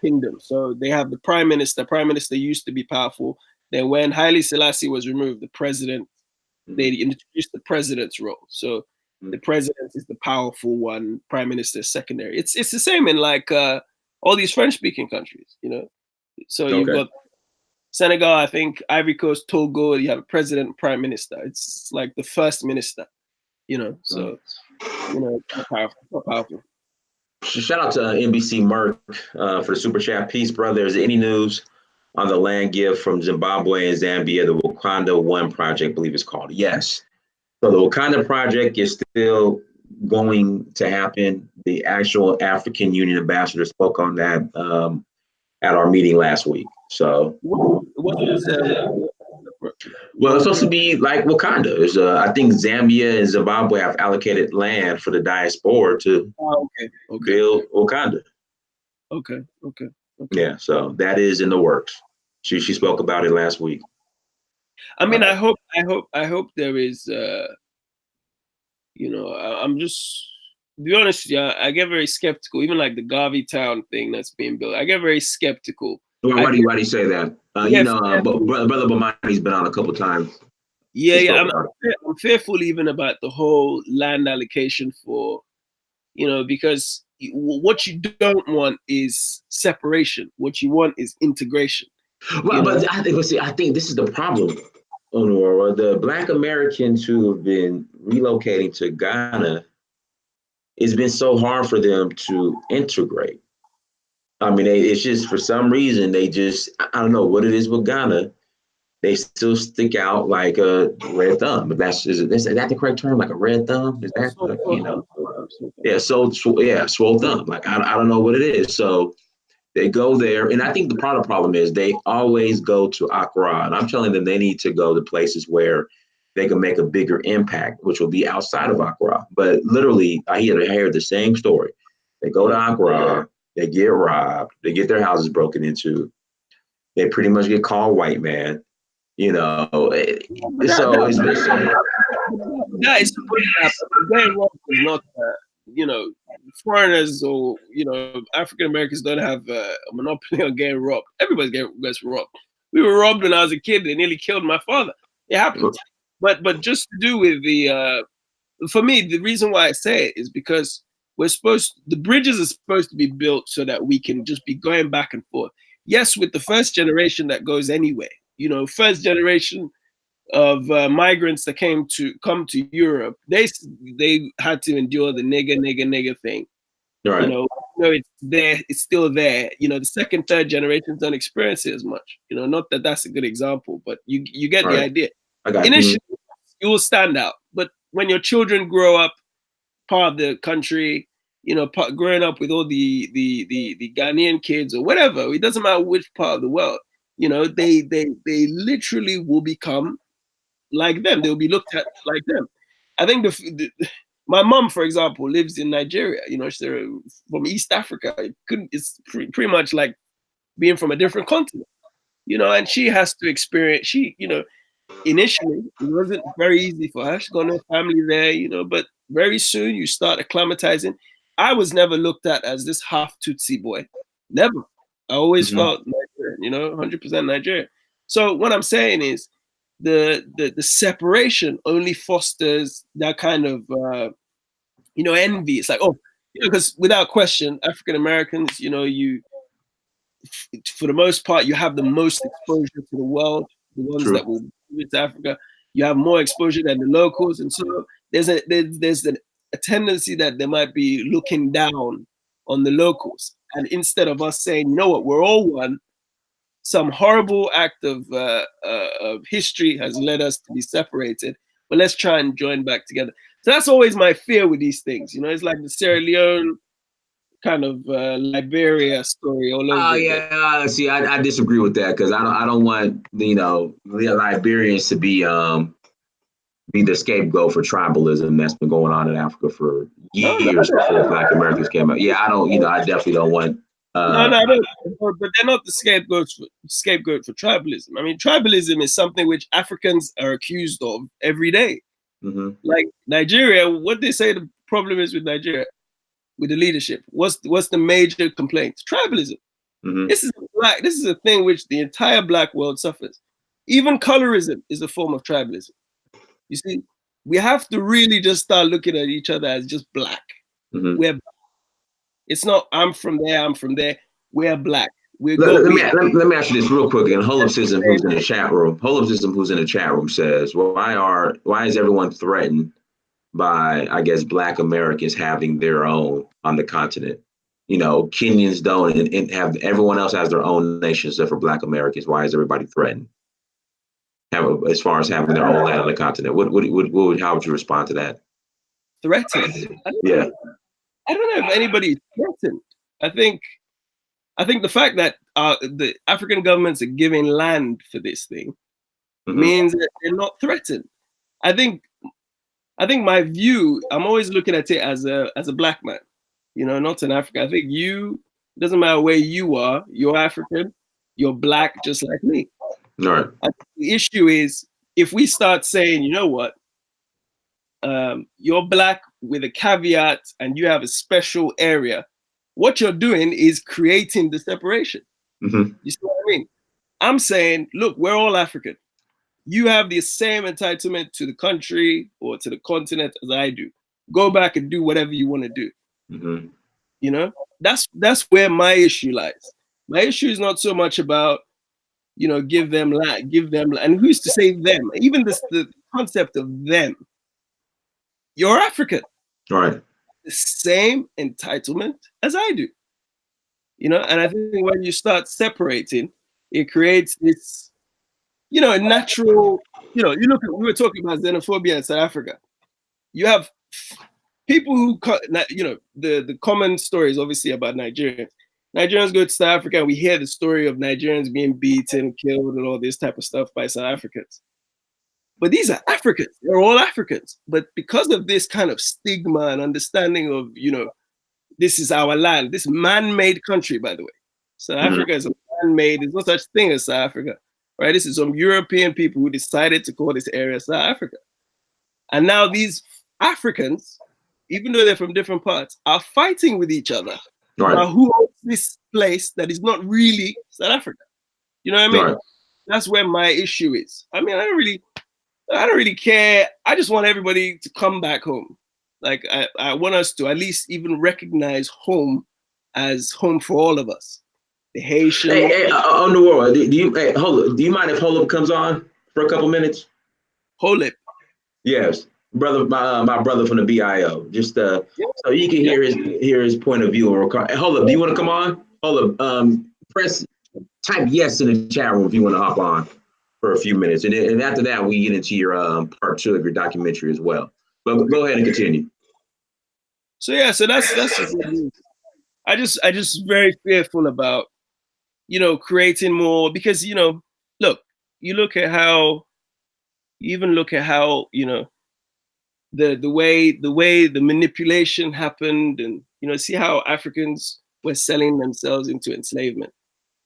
kingdom. So they have the prime minister. Prime minister used to be powerful. Then when Haile Selassie was removed, the president, they introduced the president's role. So the president is the powerful one, prime minister is secondary. It's the same in like all these French-speaking countries, you know. So you've got Senegal, I think, Ivory Coast, Togo, you have a president and prime minister. It's like the first minister, you know. So, you know, it's powerful. Shout out to NBC Merck for the super chat. Peace, brother. Is there any news on the land gift from Zimbabwe and Zambia, the Wakanda One project, I believe it's called? Yes. So the Wakanda project is still going to happen. The actual African Union ambassador spoke on that at our meeting last week. So, what is well, it's supposed to be like Wakanda. I think Zambia and Zimbabwe have allocated land for the diaspora to build Wakanda. Okay. Yeah, so that is in the works. She spoke about it last week. I mean, I hope there is. You know, I'm just, to be honest, yeah, I get very skeptical. Even like the Garvey Town thing that's being built, I get very skeptical. Why do you say that? You know, Brother Bomani's been on a couple times. Yeah, I'm fearful even about the whole land allocation for, you know, because what you don't want is separation. What you want is integration. Well, but I think this is the problem, Ọnuọra. The Black Americans who have been relocating to Ghana, it's been so hard for them to integrate. I mean, it's just for some reason they just, I don't know what it is with Ghana. They still stick out like a red thumb. But is that the correct term? Like a red thumb? Is that you know? Yeah, swole thumb. Like I don't know what it is. So they go there, and I think the problem is they always go to Accra, and I'm telling them they need to go to places where they can make a bigger impact, which will be outside of Accra. But literally, I hear the same story. They go to Accra, they get robbed, they get their houses broken into, they pretty much get called white man. You know, so it's that is supposed to happen. Gay rob is not, you know, foreigners or, you know, African Americans don't have a monopoly on getting robbed. Everybody gets robbed. We were robbed when I was a kid. They nearly killed my father. It happens. But just to do with the, for me, the reason why I say it is because the bridges are supposed to be built so that we can just be going back and forth. Yes, with the first generation that goes anyway, you know, first generation of migrants that come to Europe, they had to endure the nigger thing. Right. You know, it's there, it's still there. You know, the second, third generations don't experience it as much. You know, not that that's a good example, but you get the idea. I got initially you will stand out, but when your children grow up part of the country, you know, growing up with all the Ghanaian kids or whatever, it doesn't matter which part of the world, you know, they literally will become like them. They'll be looked at like them. I think my mom, for example, lives in Nigeria. You know, she's from East Africa. It's pretty much like being from a different continent. You know, and she has to experience. You know, initially it wasn't very easy for her. She's got no family there. You know, but very soon you start acclimatizing. I was never looked at as this half Tutsi boy. Never. I always felt Nigerian. You know, 100% Nigerian. So what I'm saying is, the separation only fosters that kind of you know, envy. It's like, oh, you know, because without question, African Americans, you know, for the most part, you have the most exposure to the world. The ones that will move to Africa, you have more exposure than the locals, and so there's a tendency that they might be looking down on the locals, and instead of us saying, you know what, we're all one. Some horrible act of history has led us to be separated, but let's try and join back together. So that's always my fear with these things. You know, it's like the Sierra Leone kind of Liberia story all over again. See, I disagree with that because I don't want, you know, the Liberians to be the scapegoat for tribalism that's been going on in Africa for years before Black Americans came out. Yeah, I definitely don't want. No, but they're not the scapegoat for tribalism. I mean, tribalism is something which Africans are accused of every day. Like Nigeria, what they say the problem is with Nigeria, with the leadership. What's the major complaint? Tribalism. This is a thing which the entire Black world suffers. Even colorism is a form of tribalism. You see, we have to really just start looking at each other as just Black. We're Black. It's not I'm from there. We're Black. Let me ask you this real quick. And Holism, who's in the chat room, says, well, why is everyone threatened by, I guess, Black Americans having their own on the continent? You know, Kenyans don't, and have everyone else has their own nation except for Black Americans. Why is everybody threatened? As far as having their own land on the continent, how would you respond to that? Threatened? Yeah. I don't know if anybody's threatened. I think the fact that the African governments are giving land for this thing means that they're not threatened. I think my view, I'm always looking at it as a Black man, you know, not in Africa. I think it doesn't matter where you are, you're African, you're Black just like me. All right. I think the issue is if we start saying, you know what, you're Black with a caveat and you have a special area, what you're doing is creating the separation. You see what I mean? I'm saying, look, we're all African. You have the same entitlement to the country or to the continent as I do. Go back and do whatever you want to do. You know, that's where my issue lies. My issue is not so much about, you know, give them land, and who's to say them? Even the concept of them. You're African. Right. The same entitlement as I do. You know, and I think when you start separating, it creates this, you know, a natural, you know, we were talking about xenophobia in South Africa. You have people who, you know, the common story is obviously about Nigerians. Nigerians go to South Africa and we hear the story of Nigerians being beaten, killed, and all this type of stuff by South Africans. But these are Africans. They're all Africans. But because of this kind of stigma and understanding of, you know, this is our land, this man-made country, by the way. South Africa is a man-made, there's no such thing as South Africa, right? This is some European people who decided to call this area South Africa. And now these Africans, even though they're from different parts, are fighting with each other. Right. Now, who owns this place that is not really South Africa? You know what I mean? Right. That's where my issue is. I mean, I don't really care. I just want everybody to come back home. Like I want us to at least even recognize home as home for all of us. The Haitian. Hey, Ọnuọra, do you mind if Holub comes on for a couple minutes? Holub. Yes, brother, my brother from the BIO. Just so you can hear his point of view. Holub, do you want to come on? Holub, type yes in the chat room if you want to hop on. for a few minutes, and after that, we get into your part two of your documentary as well. But go ahead and continue. So yeah, so that's just what it is. I just very fearful about, you know, creating more, because, you know, look, you look at how, you even look at how, you know, the way the manipulation happened, and, you know, see how Africans were selling themselves into enslavement.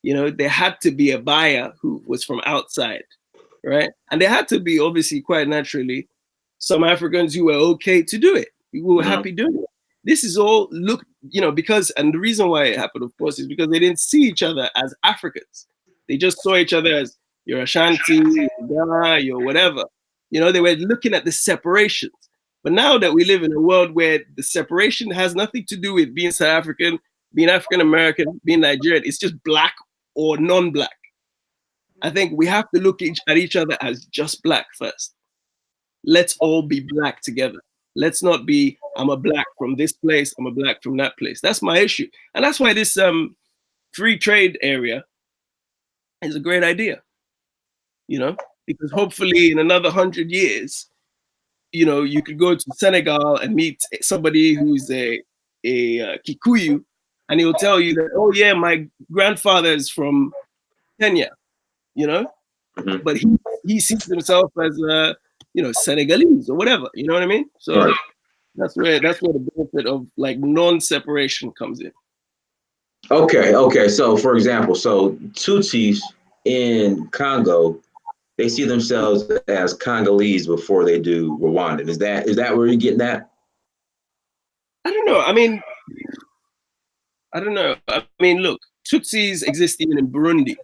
You know, there had to be a buyer who was from outside, right? And there had to be, obviously, quite naturally, some Africans who were okay to do it, who were happy doing it. This is all, look, you know, because, and the reason why it happened, of course, is because they didn't see each other as Africans. They just saw each other as, you're Ashanti, you're Ghana, you're whatever. You know, they were looking at the separations. But now that we live in a world where the separation has nothing to do with being South African, being African American, being Nigerian, it's just black or non-black. I think we have to look at each other as just black first. Let's all be black together. Let's not be, I'm a black from this place, I'm a black from that place. That's my issue. And that's why this free trade area is a great idea, you know, because hopefully in another 100 years, you know, you could go to Senegal and meet somebody who's a Kikuyu, and he'll tell you that, oh yeah, my grandfather is from Kenya, you know, but he sees himself as a, you know, Senegalese or whatever, you know what I mean? So that's where the benefit of like non-separation comes in. Okay. So for example, so Tutsis in Congo, they see themselves as Congolese before they do Rwandan. Is that where you're getting at? I don't know. I mean, look, Tutsis exist even in Burundi.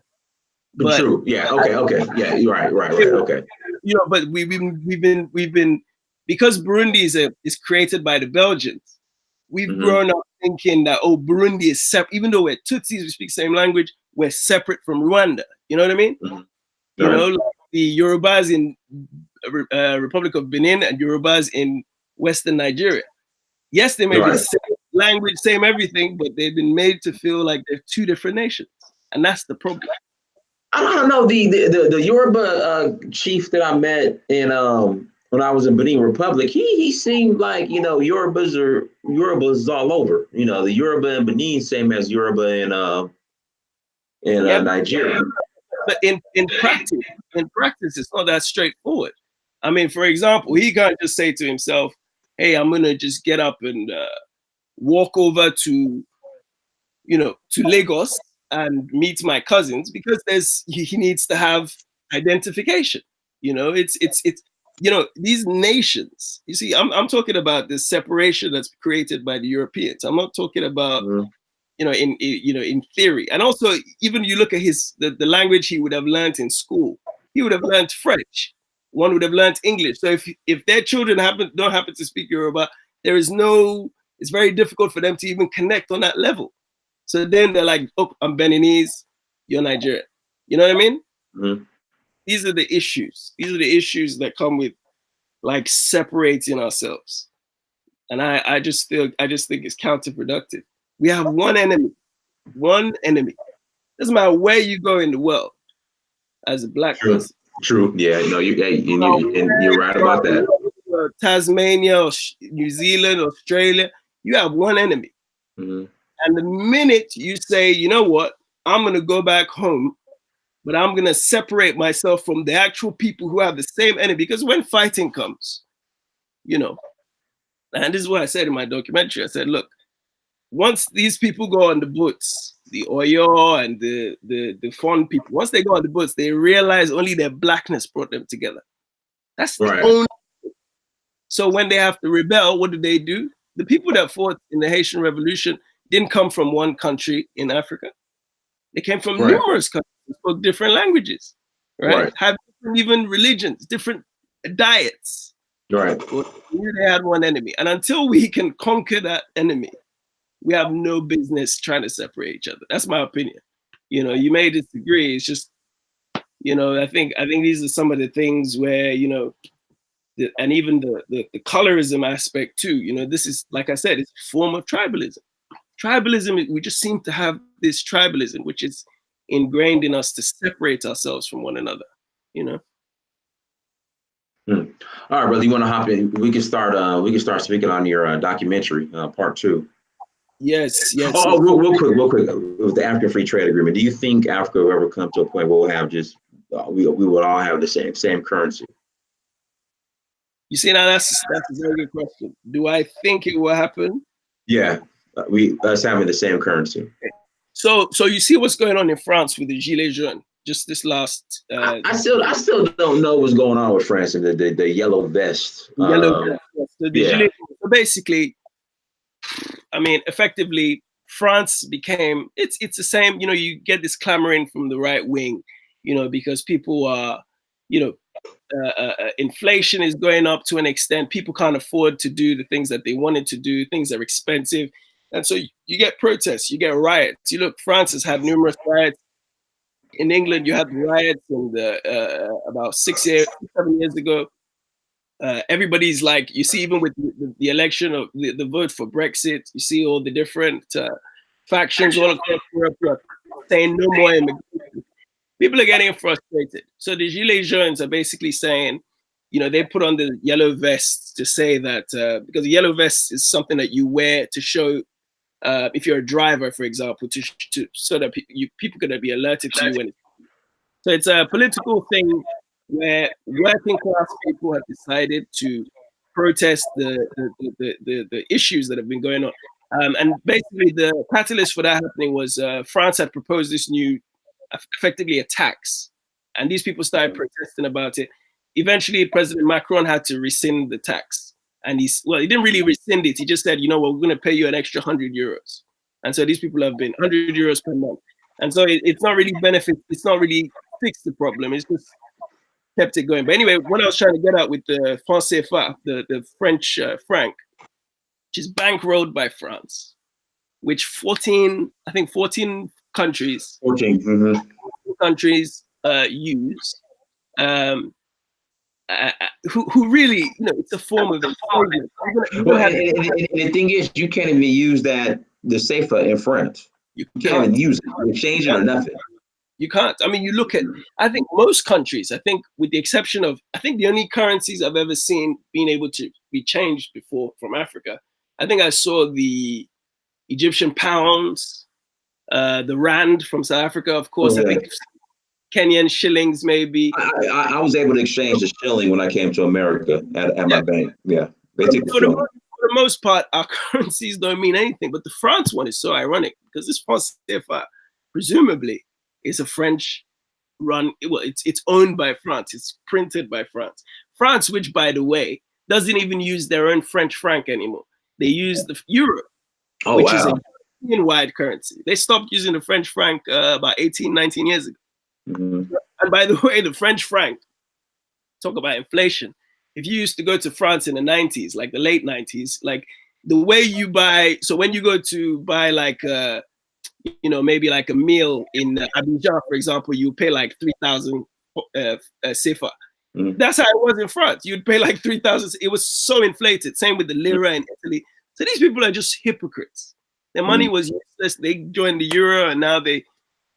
But true. Yeah. Okay. Yeah. You're right. Okay. You know, but we've been because Burundi is created by the Belgians. We've grown up thinking that, oh, Burundi is separate. Even though we're Tutsis, we speak the same language, we're separate from Rwanda. You know what I mean? You know, like the Yorubas in Republic of Benin and Yorubas in Western Nigeria. Yes, they may be the same language, same everything, but they've been made to feel like they're two different nations, and that's the problem. I don't know, the Yoruba chief that I met in when I was in Benin Republic, he seemed like, you know, Yorubas all over. You know, the Yoruba in Benin same as Yoruba in Nigeria. But in practice, it's not that straightforward. I mean, for example, he can't just say to himself, "Hey, I'm gonna just get up and walk over to, you know, to Lagos and meet my cousins," because he needs to have identification. You know, it's you know, these nations. You see, I'm talking about the separation that's created by the Europeans. I'm not talking about you know, in theory. And also, even you look at the language he would have learned in school. He would have learned French. One would have learned English. So if their children don't happen to speak Yoruba, it's very difficult for them to even connect on that level. So then they're like, oh, I'm Beninese, you're Nigerian. You know what I mean? These are the issues. These are the issues that come with like separating ourselves. And I just think it's counterproductive. We have one enemy. Doesn't matter where you go in the world as a black person. True. Yeah. No, you're right about that. Tasmania, or New Zealand, Australia, you have one enemy. And the minute you say, you know what, I'm going to go back home, but I'm going to separate myself from the actual people who have the same enemy. Because when fighting comes, you know, and this is what I said in my documentary, I said, look, once these people go on the boats, the Oyo and the Fon people, once they go on the boats, they realize only their blackness brought them together. That's the only. So when they have to rebel, what do? The people that fought in the Haitian Revolution didn't come from one country in Africa. They came from numerous countries, spoke different languages, right? Have different even religions, different diets. Right. Well, they had one enemy. And until we can conquer that enemy, we have no business trying to separate each other. That's my opinion. You know, you may disagree. It's just, you know, I think these are some of the things where, you know, and even the colorism aspect too. You know, this is, like I said, it's a form of tribalism. Tribalism, we just seem to have this tribalism, which is ingrained in us to separate ourselves from one another. you know. All right, brother. You want to hop in? We can start. We can start speaking on your documentary, part 2. Yes. Oh, real quick. With the African Free Trade Agreement, do you think Africa will ever come to a point where we'll have just we would all have the same currency? You see, now that's a very good question. Do I think it will happen? Yeah, us having the same currency. So you see what's going on in France with the Gilets jaunes? Just this last. I still don't know what's going on with France and the yellow vest. Yellow vest. So the Gilets, so basically, I mean, effectively, France became it's the same. You know, you get this clamoring from the right wing, you know, because people are, you know, inflation is going up to an extent. People can't afford to do the things that they wanted to do. Things are expensive. And so you get protests, you get riots. You look, France has had numerous riots. In England, you had riots in about 7 years ago. Everybody's like, you see, even with the election of the vote for Brexit, you see all the different factions all across Europe saying no more immigration. People are getting frustrated. So the Gilets jaunes are basically saying, you know, they put on the yellow vests to say that because the yellow vest is something that you wear to show if you're a driver, for example, so that people can be alerted to you. So it's a political thing where working class people have decided to protest the issues that have been going on. And basically the catalyst for that happening was France had proposed this new, effectively a tax. And these people started protesting about it. Eventually, President Macron had to rescind the tax. And he didn't really rescind it. He just said, you know what, we're going to pay you an extra 100 euros. And so these people have been 100 euros per month. And so it's not really benefit. It's not really fixed the problem. It's just kept it going. But anyway, what I was trying to get at with the franc CFA, the French franc, which is bankrolled by France, which 14 countries, 14 countries use. Who really, you know, it's a form of employment. The thing is, you can't even use the CFA in France. You can't even use it, exchange it or nothing. You can't. I mean, you look at, I think most countries, I think with the exception of, I think the only currencies I've ever seen being able to be changed before from Africa, I think I saw the Egyptian pounds, the rand from South Africa, of course. I think Kenyan shillings, maybe. I was able to exchange the shilling when I came to America at my bank. Yeah. For the most part, our currencies don't mean anything. But the France one is so ironic because this franc CFA, presumably, is a French run. Well, it's owned by France. It's printed by France. France, which, by the way, doesn't even use their own French franc anymore. They use the euro, which is a European-wide currency. They stopped using the French franc about 18, 19 years ago. Mm-hmm. And by the way, the French franc, talk about inflation. If you used to go to France in the 90s, like the late 90s, like the way you buy, so when you go to buy like, you know, maybe like a meal in Abidjan, for example, you pay like 3,000 CFA. Mm-hmm. That's how it was in France. You'd pay like 3,000. It was so inflated. Same with the lira in Italy. So these people are just hypocrites. Their money was useless. They joined the euro and now they,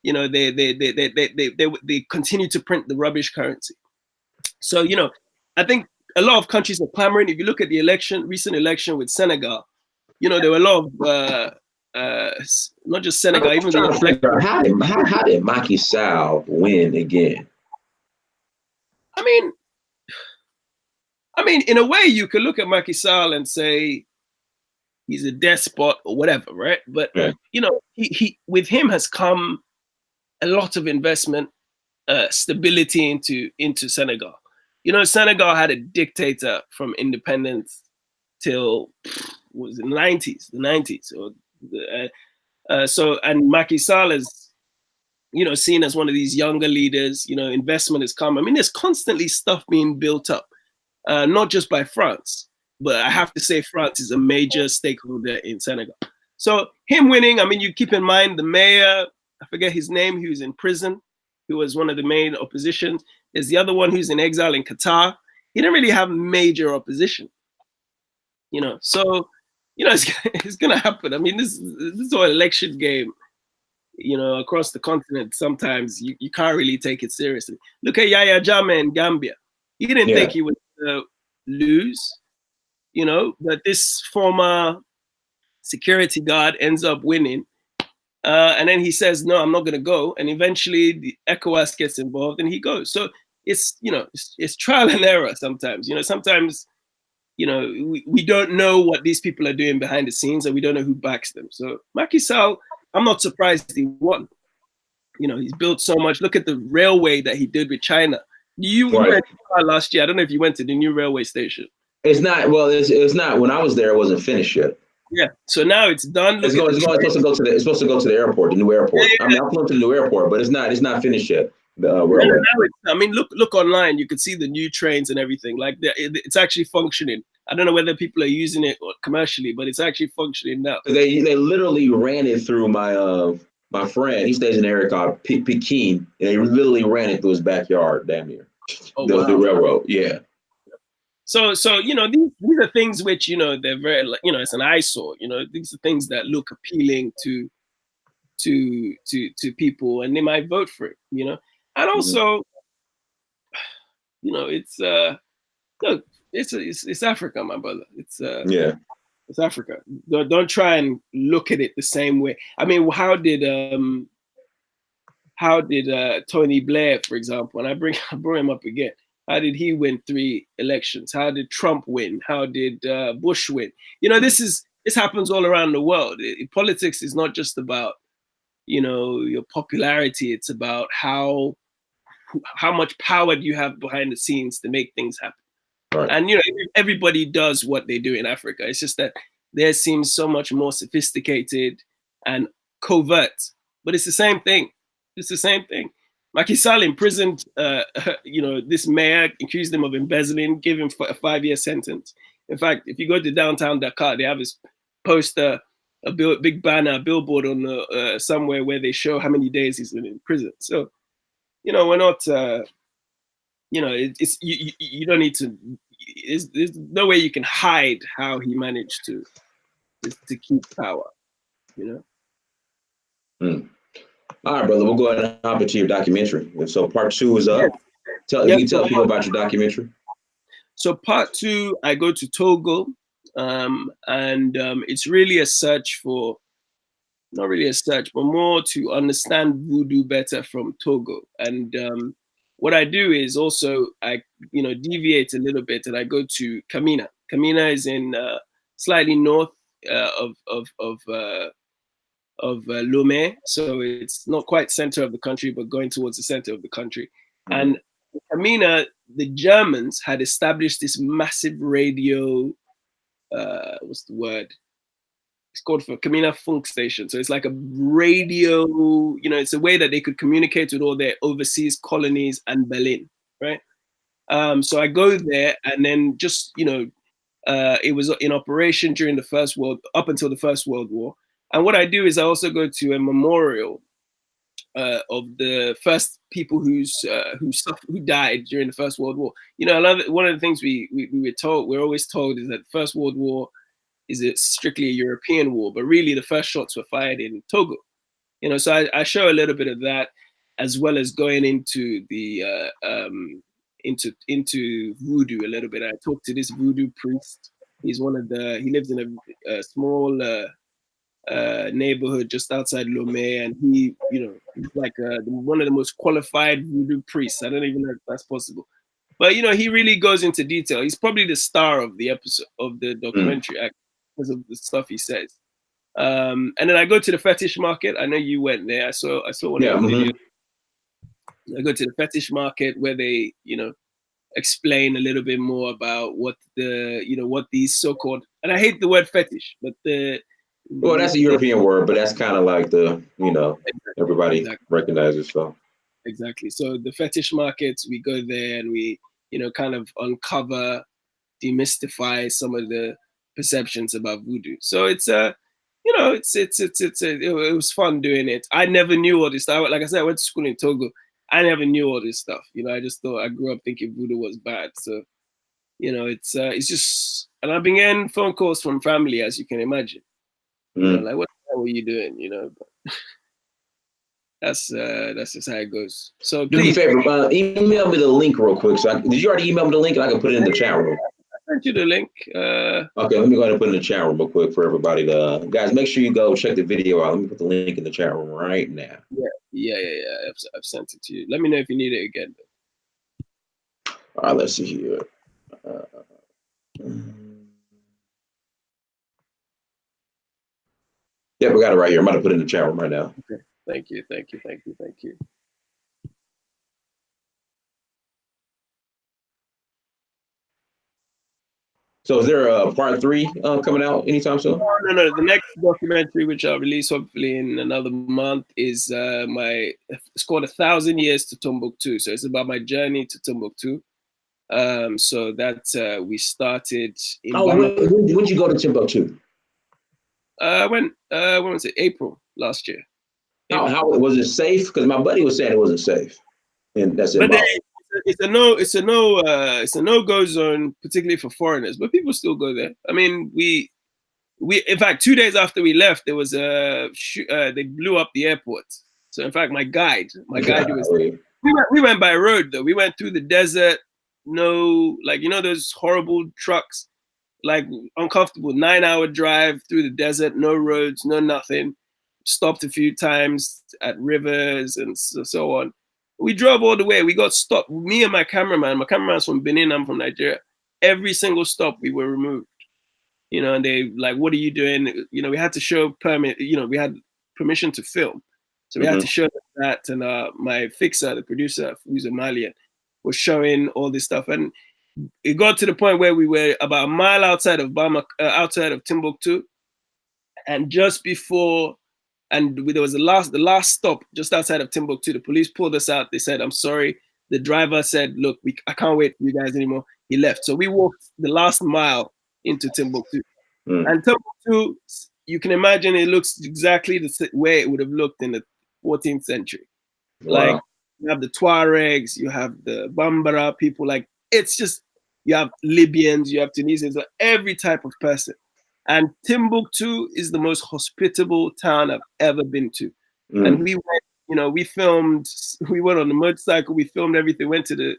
you know, they continue to print the rubbish currency. So, you know, I think a lot of countries are clamoring. If you look at the recent election with Senegal, you know, there were a lot of, not just Senegal, even how did Macky Sall win again? I mean, in a way, you could look at Macky Sall and say he's a despot or whatever, right? But you know, he with him has come a lot of investment, stability into Senegal. You know, Senegal had a dictator from independence till was the 90s. So and Macky Sall is, you know, seen as one of these younger leaders. You know, investment has come. I mean, there's constantly stuff being built up, not just by France, but I have to say France is a major stakeholder in Senegal. So him winning, I mean, you keep in mind the mayor, I forget his name, who's in prison, who was one of the main oppositions. There's the other one who's in exile in Qatar. He didn't really have major opposition, you know. So, you know, it's going to happen. I mean, this whole election game, across the continent, sometimes you can't really take it seriously. Look at Yaya Jammeh in Gambia. He didn't think he would lose, but this former security guard ends up winning. And then he says, no, I'm not going to go. And eventually the ECOWAS gets involved and he goes. So it's trial and error sometimes. Sometimes, we don't know what these people are doing behind the scenes and we don't know who backs them. So Macky Sall, I'm not surprised he won. He's built so much. Look at the railway that he did with China. You went last year. I don't know if you went to the new railway station. It's not. Well, it's not. When I was there, it wasn't finished yet. Yeah. So now it's done. It's supposed to go to the airport, the new airport. Yeah. I mean, I'm going to the new airport, but it's not finished yet. The railway. Look online. You could see the new trains and everything. Like it's actually functioning. I don't know whether people are using it commercially, but it's actually functioning now. They literally ran it through my friend. He stays in an area called Pekin. And they literally ran it through his backyard, damn near. The railroad. Yeah. So these are things which they're very it's an eyesore. These are things that look appealing to people, and they might vote for it. And also, it's look, it's Africa, my brother. It's it's Africa. Don't try and look at it the same way. I mean, how did Tony Blair, for example, and I brought him up again. How did he win 3 elections? How did Trump win? How did Bush win? This happens all around the world. Politics is not just about, your popularity. It's about how much power do you have behind the scenes to make things happen. Right. And, everybody does what they do in Africa. It's just that theirs seems so much more sophisticated and covert. But it's the same thing. It's the same thing. Macky Sall imprisoned, this mayor, accused him of embezzling, gave him a 5-year sentence. In fact, if you go to downtown Dakar, they have this poster, big banner, billboard on the somewhere where they show how many days he's been in prison. So, we're not, it's you don't need to. There's no way you can hide how he managed to keep power. All right, brother, we'll go ahead and hop into your documentary. So part 2 is up. Can you tell people about your documentary? So part 2, I go to Togo, and it's really a search for, not really a search, but more to understand voodoo better from Togo. And what I do is also, I deviate a little bit and I go to Kamina. Kamina is in slightly north of Lomé, so it's not quite center of the country, but going towards the center of the country. Mm-hmm. And Kamina, the Germans had established this massive radio, what's the word? It's called for Kamina Funk Station. So it's like a radio, it's a way that they could communicate with all their overseas colonies and Berlin, right? So I go there, and then just, it was in operation during up until the First World War. And what I do is I also go to a memorial of the first people who died during the First World War. One of the things we're always told is that the First World War is strictly a European war, but really the first shots were fired in Togo. So I show a little bit of that, as well as going into the into voodoo a little bit. I talked to this voodoo priest. He lives in a small neighborhood just outside Lomé, and he's like one of the most qualified voodoo priests. I don't even know if that's possible, but he really goes into detail. He's probably the star of the episode of the documentary because of the stuff he says. And then I go to the fetish market. I know you went there. I saw one of the videos. I go to the fetish market where they explain a little bit more about what what these so-called, and I hate the word fetish, but well, that's a European word, but that's kind of like everybody recognizes. So exactly. So the fetish markets, we go there and we, kind of uncover, demystify some of the perceptions about voodoo. So it's it was fun doing it. I never knew all this stuff. Like I said, I went to school in Togo. I never knew all this stuff. I just thought, I grew up thinking voodoo was bad. So, it's just, and I've been getting phone calls from family, as you can imagine. Like, what the hell were you doing? That's just how it goes. So Do me a please, favor, email me the link real quick. Did you already email me the link, and I can put it in the chat room? I sent you the link. Okay, let me go ahead and put it in the chat room real quick for everybody to, guys, make sure you go check the video out. Let me put the link in the chat room right now. Yeah. I've sent it to you. Let me know if you need it again. All right, let's see here. Yeah, we got it right here. I'm about to put it in the chat room right now. Okay. Thank you. So is there a part 3 coming out anytime soon? No. The next documentary, which I'll release hopefully in another month, is it's called 1,000 Years to Timbuktu. So it's about my journey to Timbuktu. So that we started in when did you go to Timbuktu? When was it? April last year. How was it safe? Because my buddy was saying it wasn't safe, and that's it. It's a no-go zone, particularly for foreigners. But people still go there. I mean, we in fact 2 days after we left, there was they blew up the airport. So in fact, my guide was. We went by road though. We went through the desert. No, like those horrible trucks, like uncomfortable 9-hour drive through the desert, no roads, no nothing. Stopped a few times at rivers and so on. We drove all the way. We got stopped. Me and my cameraman. My cameraman's from Benin. I'm from Nigeria. Every single stop we were removed. And they like, what are you doing? We had to show permit. We had permission to film, so we had to show that. And my fixer, the producer, who's a Malian, was showing all this stuff. And it got to the point where we were about a mile outside of outside of Timbuktu, and just before, and there was the last stop just outside of Timbuktu. The police pulled us out. They said, "I'm sorry." The driver said, "Look, I can't wait for you guys anymore." He left. So we walked the last mile into Timbuktu. And Timbuktu, you can imagine it looks exactly the way it would have looked in the 14th century. Wow. Like you have the Tuaregs, you have the Bambara people. Like it's just, you have Libyans, you have Tunisians, every type of person. And Timbuktu is the most hospitable town I've ever been to. And we went, we went on the motorcycle, we filmed everything, went to the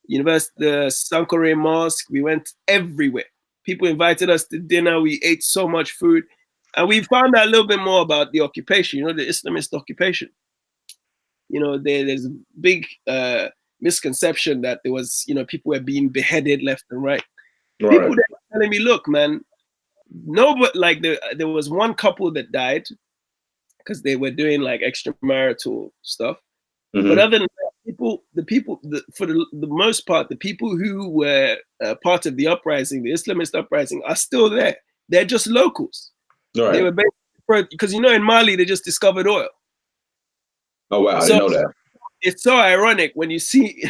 university, the Sankore Mosque, we went everywhere. People invited us to dinner, we ate so much food. And we found out a little bit more about the occupation, the Islamist occupation. There's a big misconception that there was, people were being beheaded left and right. People that were telling me, look, man, there was one couple that died because they were doing like extramarital stuff. But other than that, for the most part, the people who were part of the uprising, the Islamist uprising, are still there. They're just locals. They were basically, because in Mali they just discovered oil. Oh wow, I didn't know that. It's so ironic when you see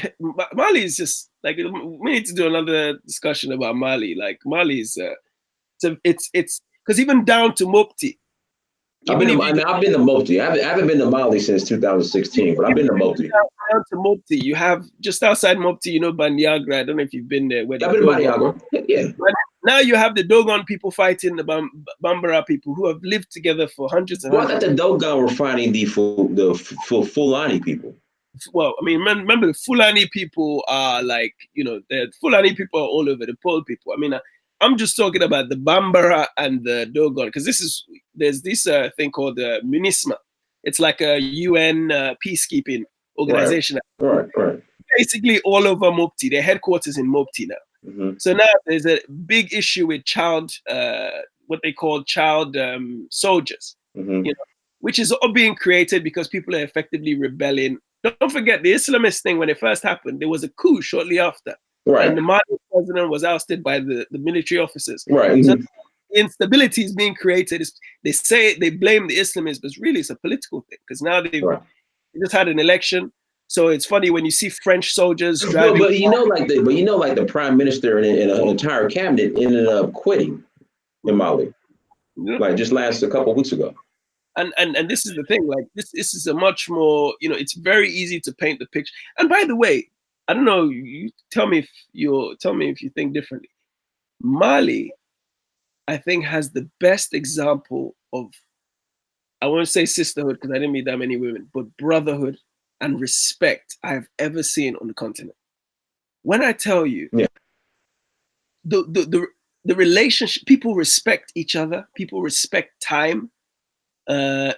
Mali is just like, we need to do another discussion about Mali. Like Mali is it's because even down to Mopti. I've been to Mopti. I haven't been to Mali since 2016, but I've been to Mopti. Down to Mopti, you have just outside Mopti, Bandiagra. I don't know if you've been there. I've been to Bandiagra. Yeah. Now you have the Dogon people fighting the Bambara people who have lived together for hundreds and hundreds. I thought the Dogon were fighting the Fulani people. Well, I mean, remember the Fulani people are like, the Fulani people are all over, the Pole people. I mean, I'm just talking about the Bambara and the Dogon, because there's this thing called the MINISMA. It's like a UN peacekeeping organization. Right. Basically all over Mopti. Their headquarters in Mopti now. So now there's a big issue with what they call child soldiers, which is all being created because people are effectively rebelling. Don't forget the Islamist thing, when it first happened, there was a coup shortly after. And the Mali president was ousted by the military officers. So instability is being created. They blame the Islamists, but really it's a political thing, because now they just had an election. So it's funny when you see French soldiers driving. But the prime minister and an entire cabinet ended up quitting in Mali, like just a couple of weeks ago. And this is the thing, like this is a much more, it's very easy to paint the picture. And by the way, I don't know, you tell me if you think differently. Mali, I think, has the best example of I won't say sisterhood because I didn't meet that many women, but brotherhood and respect I have ever seen on the continent. When I tell you, Yeah. the relationship, people respect each other, people respect time. One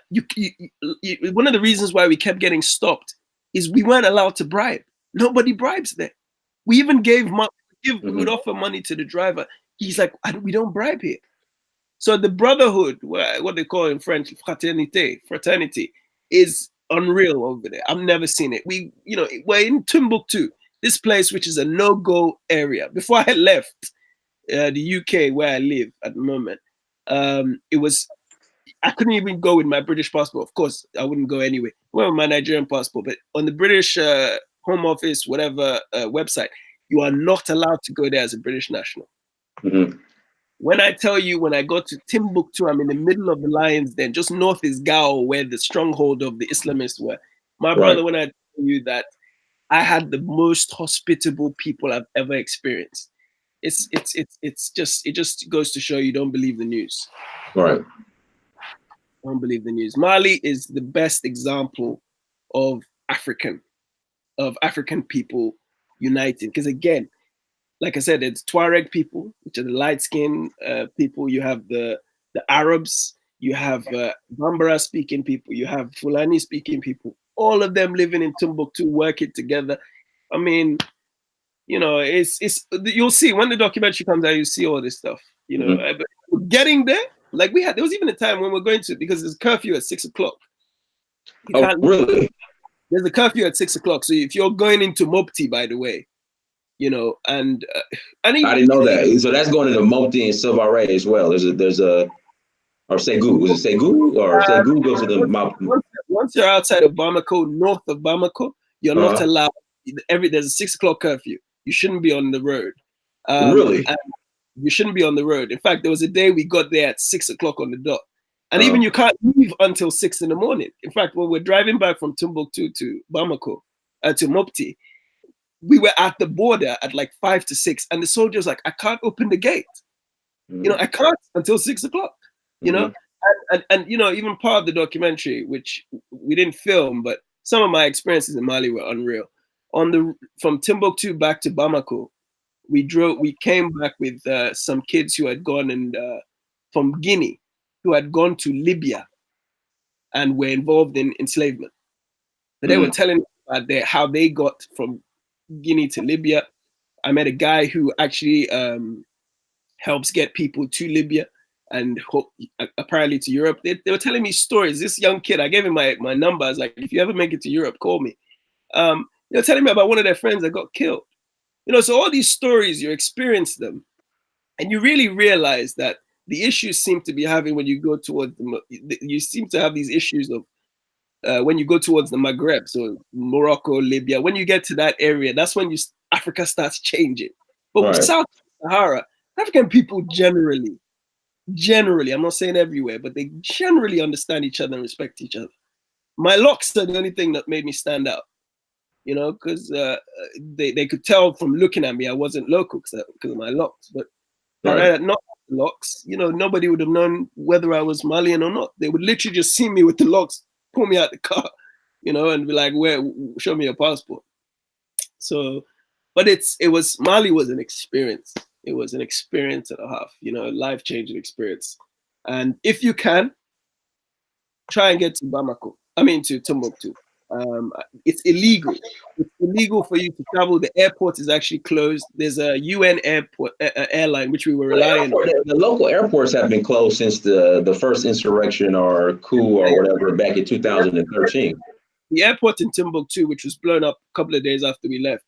of the reasons why we kept getting stopped is we weren't allowed to bribe. Nobody bribes there. We even gave money. We would offer money to the driver. He's like, we don't bribe here. So the brotherhood, what they call in French, fraternity, is unreal over there. I've never seen it. We're in Timbuktu, this place which is a no-go area. Before I left the UK where I live at the moment, I couldn't even go with my British passport. Of course, I wouldn't go anyway. I went with my Nigerian passport, but on the British Home Office, whatever website, you are not allowed to go there as a British national. When I tell you, when I got to Timbuktu, I'm in the middle of the Lions Den, just north is Gao, where the stronghold of the Islamists were. My brother, when I tell you that I had the most hospitable people I've ever experienced, it just goes to show you don't believe the news. Right. Don't believe the news. Mali is the best example of African people united. Because again, like I said, it's Tuareg people, which are the light-skinned people. You have the Arabs, you have Bambara speaking people, you have Fulani speaking people. All of them living in Timbuktu, working together. I mean, it's you'll see when the documentary comes out, you see all this stuff. But getting there, like there was even a time when we're going to, because there's a curfew at 6 o'clock. Really? There's a curfew at 6 o'clock. So if you're going into Mopti, by the way, and I didn't know that. So that's going into Mopti and Silvare as well. There's a or Segu. Was it Segu or Segu goes to the once you're outside of Bamako, north of Bamako, you're not allowed. There's a 6 o'clock curfew. You shouldn't be on the road. Really? You shouldn't be on the road. In fact, there was a day we got there at 6 o'clock on the dot. And even you can't leave until 6 in the morning. In fact, when we're driving back from Timbuktu to Bamako, to Mopti, we were at the border at like 5 to 6. And the soldier was like, I can't open the gate. I can't until 6 o'clock, And even part of the documentary, which we didn't film, but some of my experiences in Mali were unreal. From Timbuktu back to Bamako, we came back with some kids who had gone from Guinea, who had gone to Libya and were involved in enslavement. But they were telling me about how they got from Guinea to Libya. I met a guy who actually helps get people to Libya and apparently to Europe. They were telling me stories. This young kid, I gave him my number. I was like, if you ever make it to Europe, call me. They were telling me about one of their friends that got killed. So all these stories, you experience them, and you really realize that the issues seem to be having when you go towards you seem to have these issues of when you go towards the Maghreb, so Morocco, Libya. When you get to that area, that's when Africa starts changing. But with South Sahara, African people generally, I'm not saying everywhere, but they generally understand each other and respect each other. My locks are the only thing that made me stand out. Because they could tell from looking at me I wasn't local because of my locks. But had I not had the locks, nobody would have known whether I was Malian or not. They would literally just see me with the locks, pull me out the car, and be like, "Where? Show me your passport." So, but Mali was an experience. It was an experience and a half, life-changing experience. And if you can, try and get to Bamako. To Timbuktu. It's illegal. It's illegal for you to travel. The airport is actually closed. There's a UN airport airline which we were relying on. The local airports have been closed since the first insurrection or coup or whatever back in 2013. The airport in Timbuktu, which was blown up a couple of days after we left,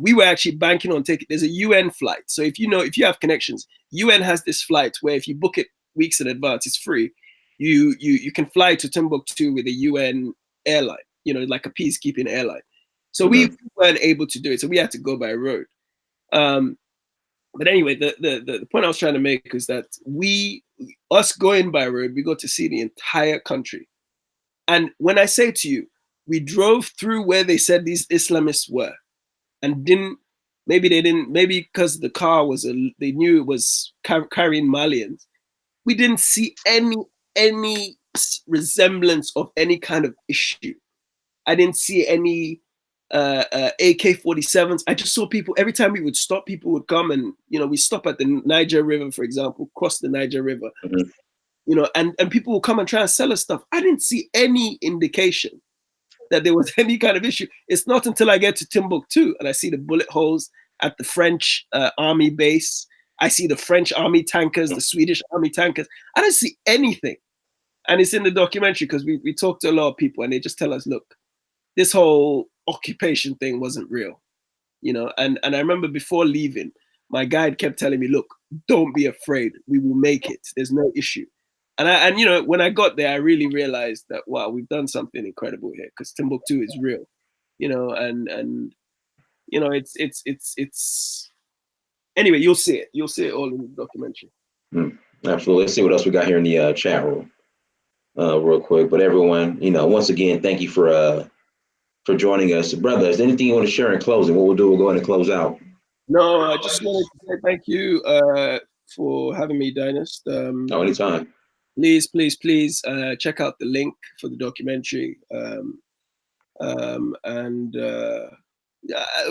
we were actually banking on taking. There's a UN flight. So if you have connections, UN has this flight where if you book it weeks in advance, it's free. You can fly to Timbuktu with a UN airline, like a peacekeeping airline. So we weren't able to do it, so we had to go by road. But anyway, the point I was trying to make is that us going by road, we got to see the entire country. And when I say to you, we drove through where they said these Islamists were, and maybe because the car they knew it was carrying Malians. We didn't see any resemblance of any kind of issue. I didn't see any AK-47s. I just saw people, every time we would stop, people would come and, we stop at the Niger River, for example, cross the Niger River, and people would come and try and sell us stuff. I didn't see any indication that there was any kind of issue. It's not until I get to Timbuktu and I see the bullet holes at the French army base. I see the French army tankers, the Swedish army tankers. I don't see anything. And it's in the documentary because we talk to a lot of people and they just tell us, look, this whole occupation thing wasn't real, and I remember before leaving, my guide kept telling me, look, don't be afraid. We will make it. There's no issue. And when I got there, I really realized that, wow, we've done something incredible here because Timbuktu is real, and it's anyway, you'll see it. You'll see it all in the documentary. Absolutely. Let's see what else we got here in the chat room real quick. But everyone, once again, thank you for joining us. Brother, is there anything you want to share in closing? What we'll do, we'll go ahead and close out. No, I just wanted to say thank you for having me, Dynast. Anytime. Please check out the link for the documentary. It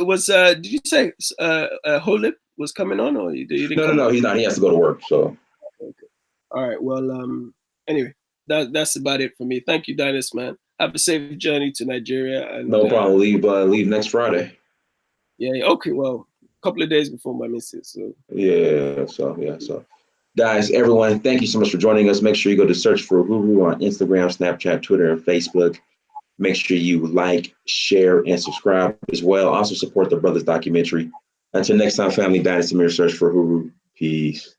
was, did you say Holip was coming on, or you didn't? No, he's not. He has to go to work. So. Okay. All right. Well, anyway, that's about it for me. Thank you, Dynast, man. Have a safe journey to Nigeria. And, no problem. Leave next Friday. Yeah. Okay. Well, a couple of days before my missus. So. Yeah. So, guys, everyone, thank you so much for joining us. Make sure you go to search for Huru on Instagram, Snapchat, Twitter, and Facebook. Make sure you like, share, and subscribe as well. Also support the Brothers documentary. Until next time, family, Dynast Amir, search for Huru. Peace.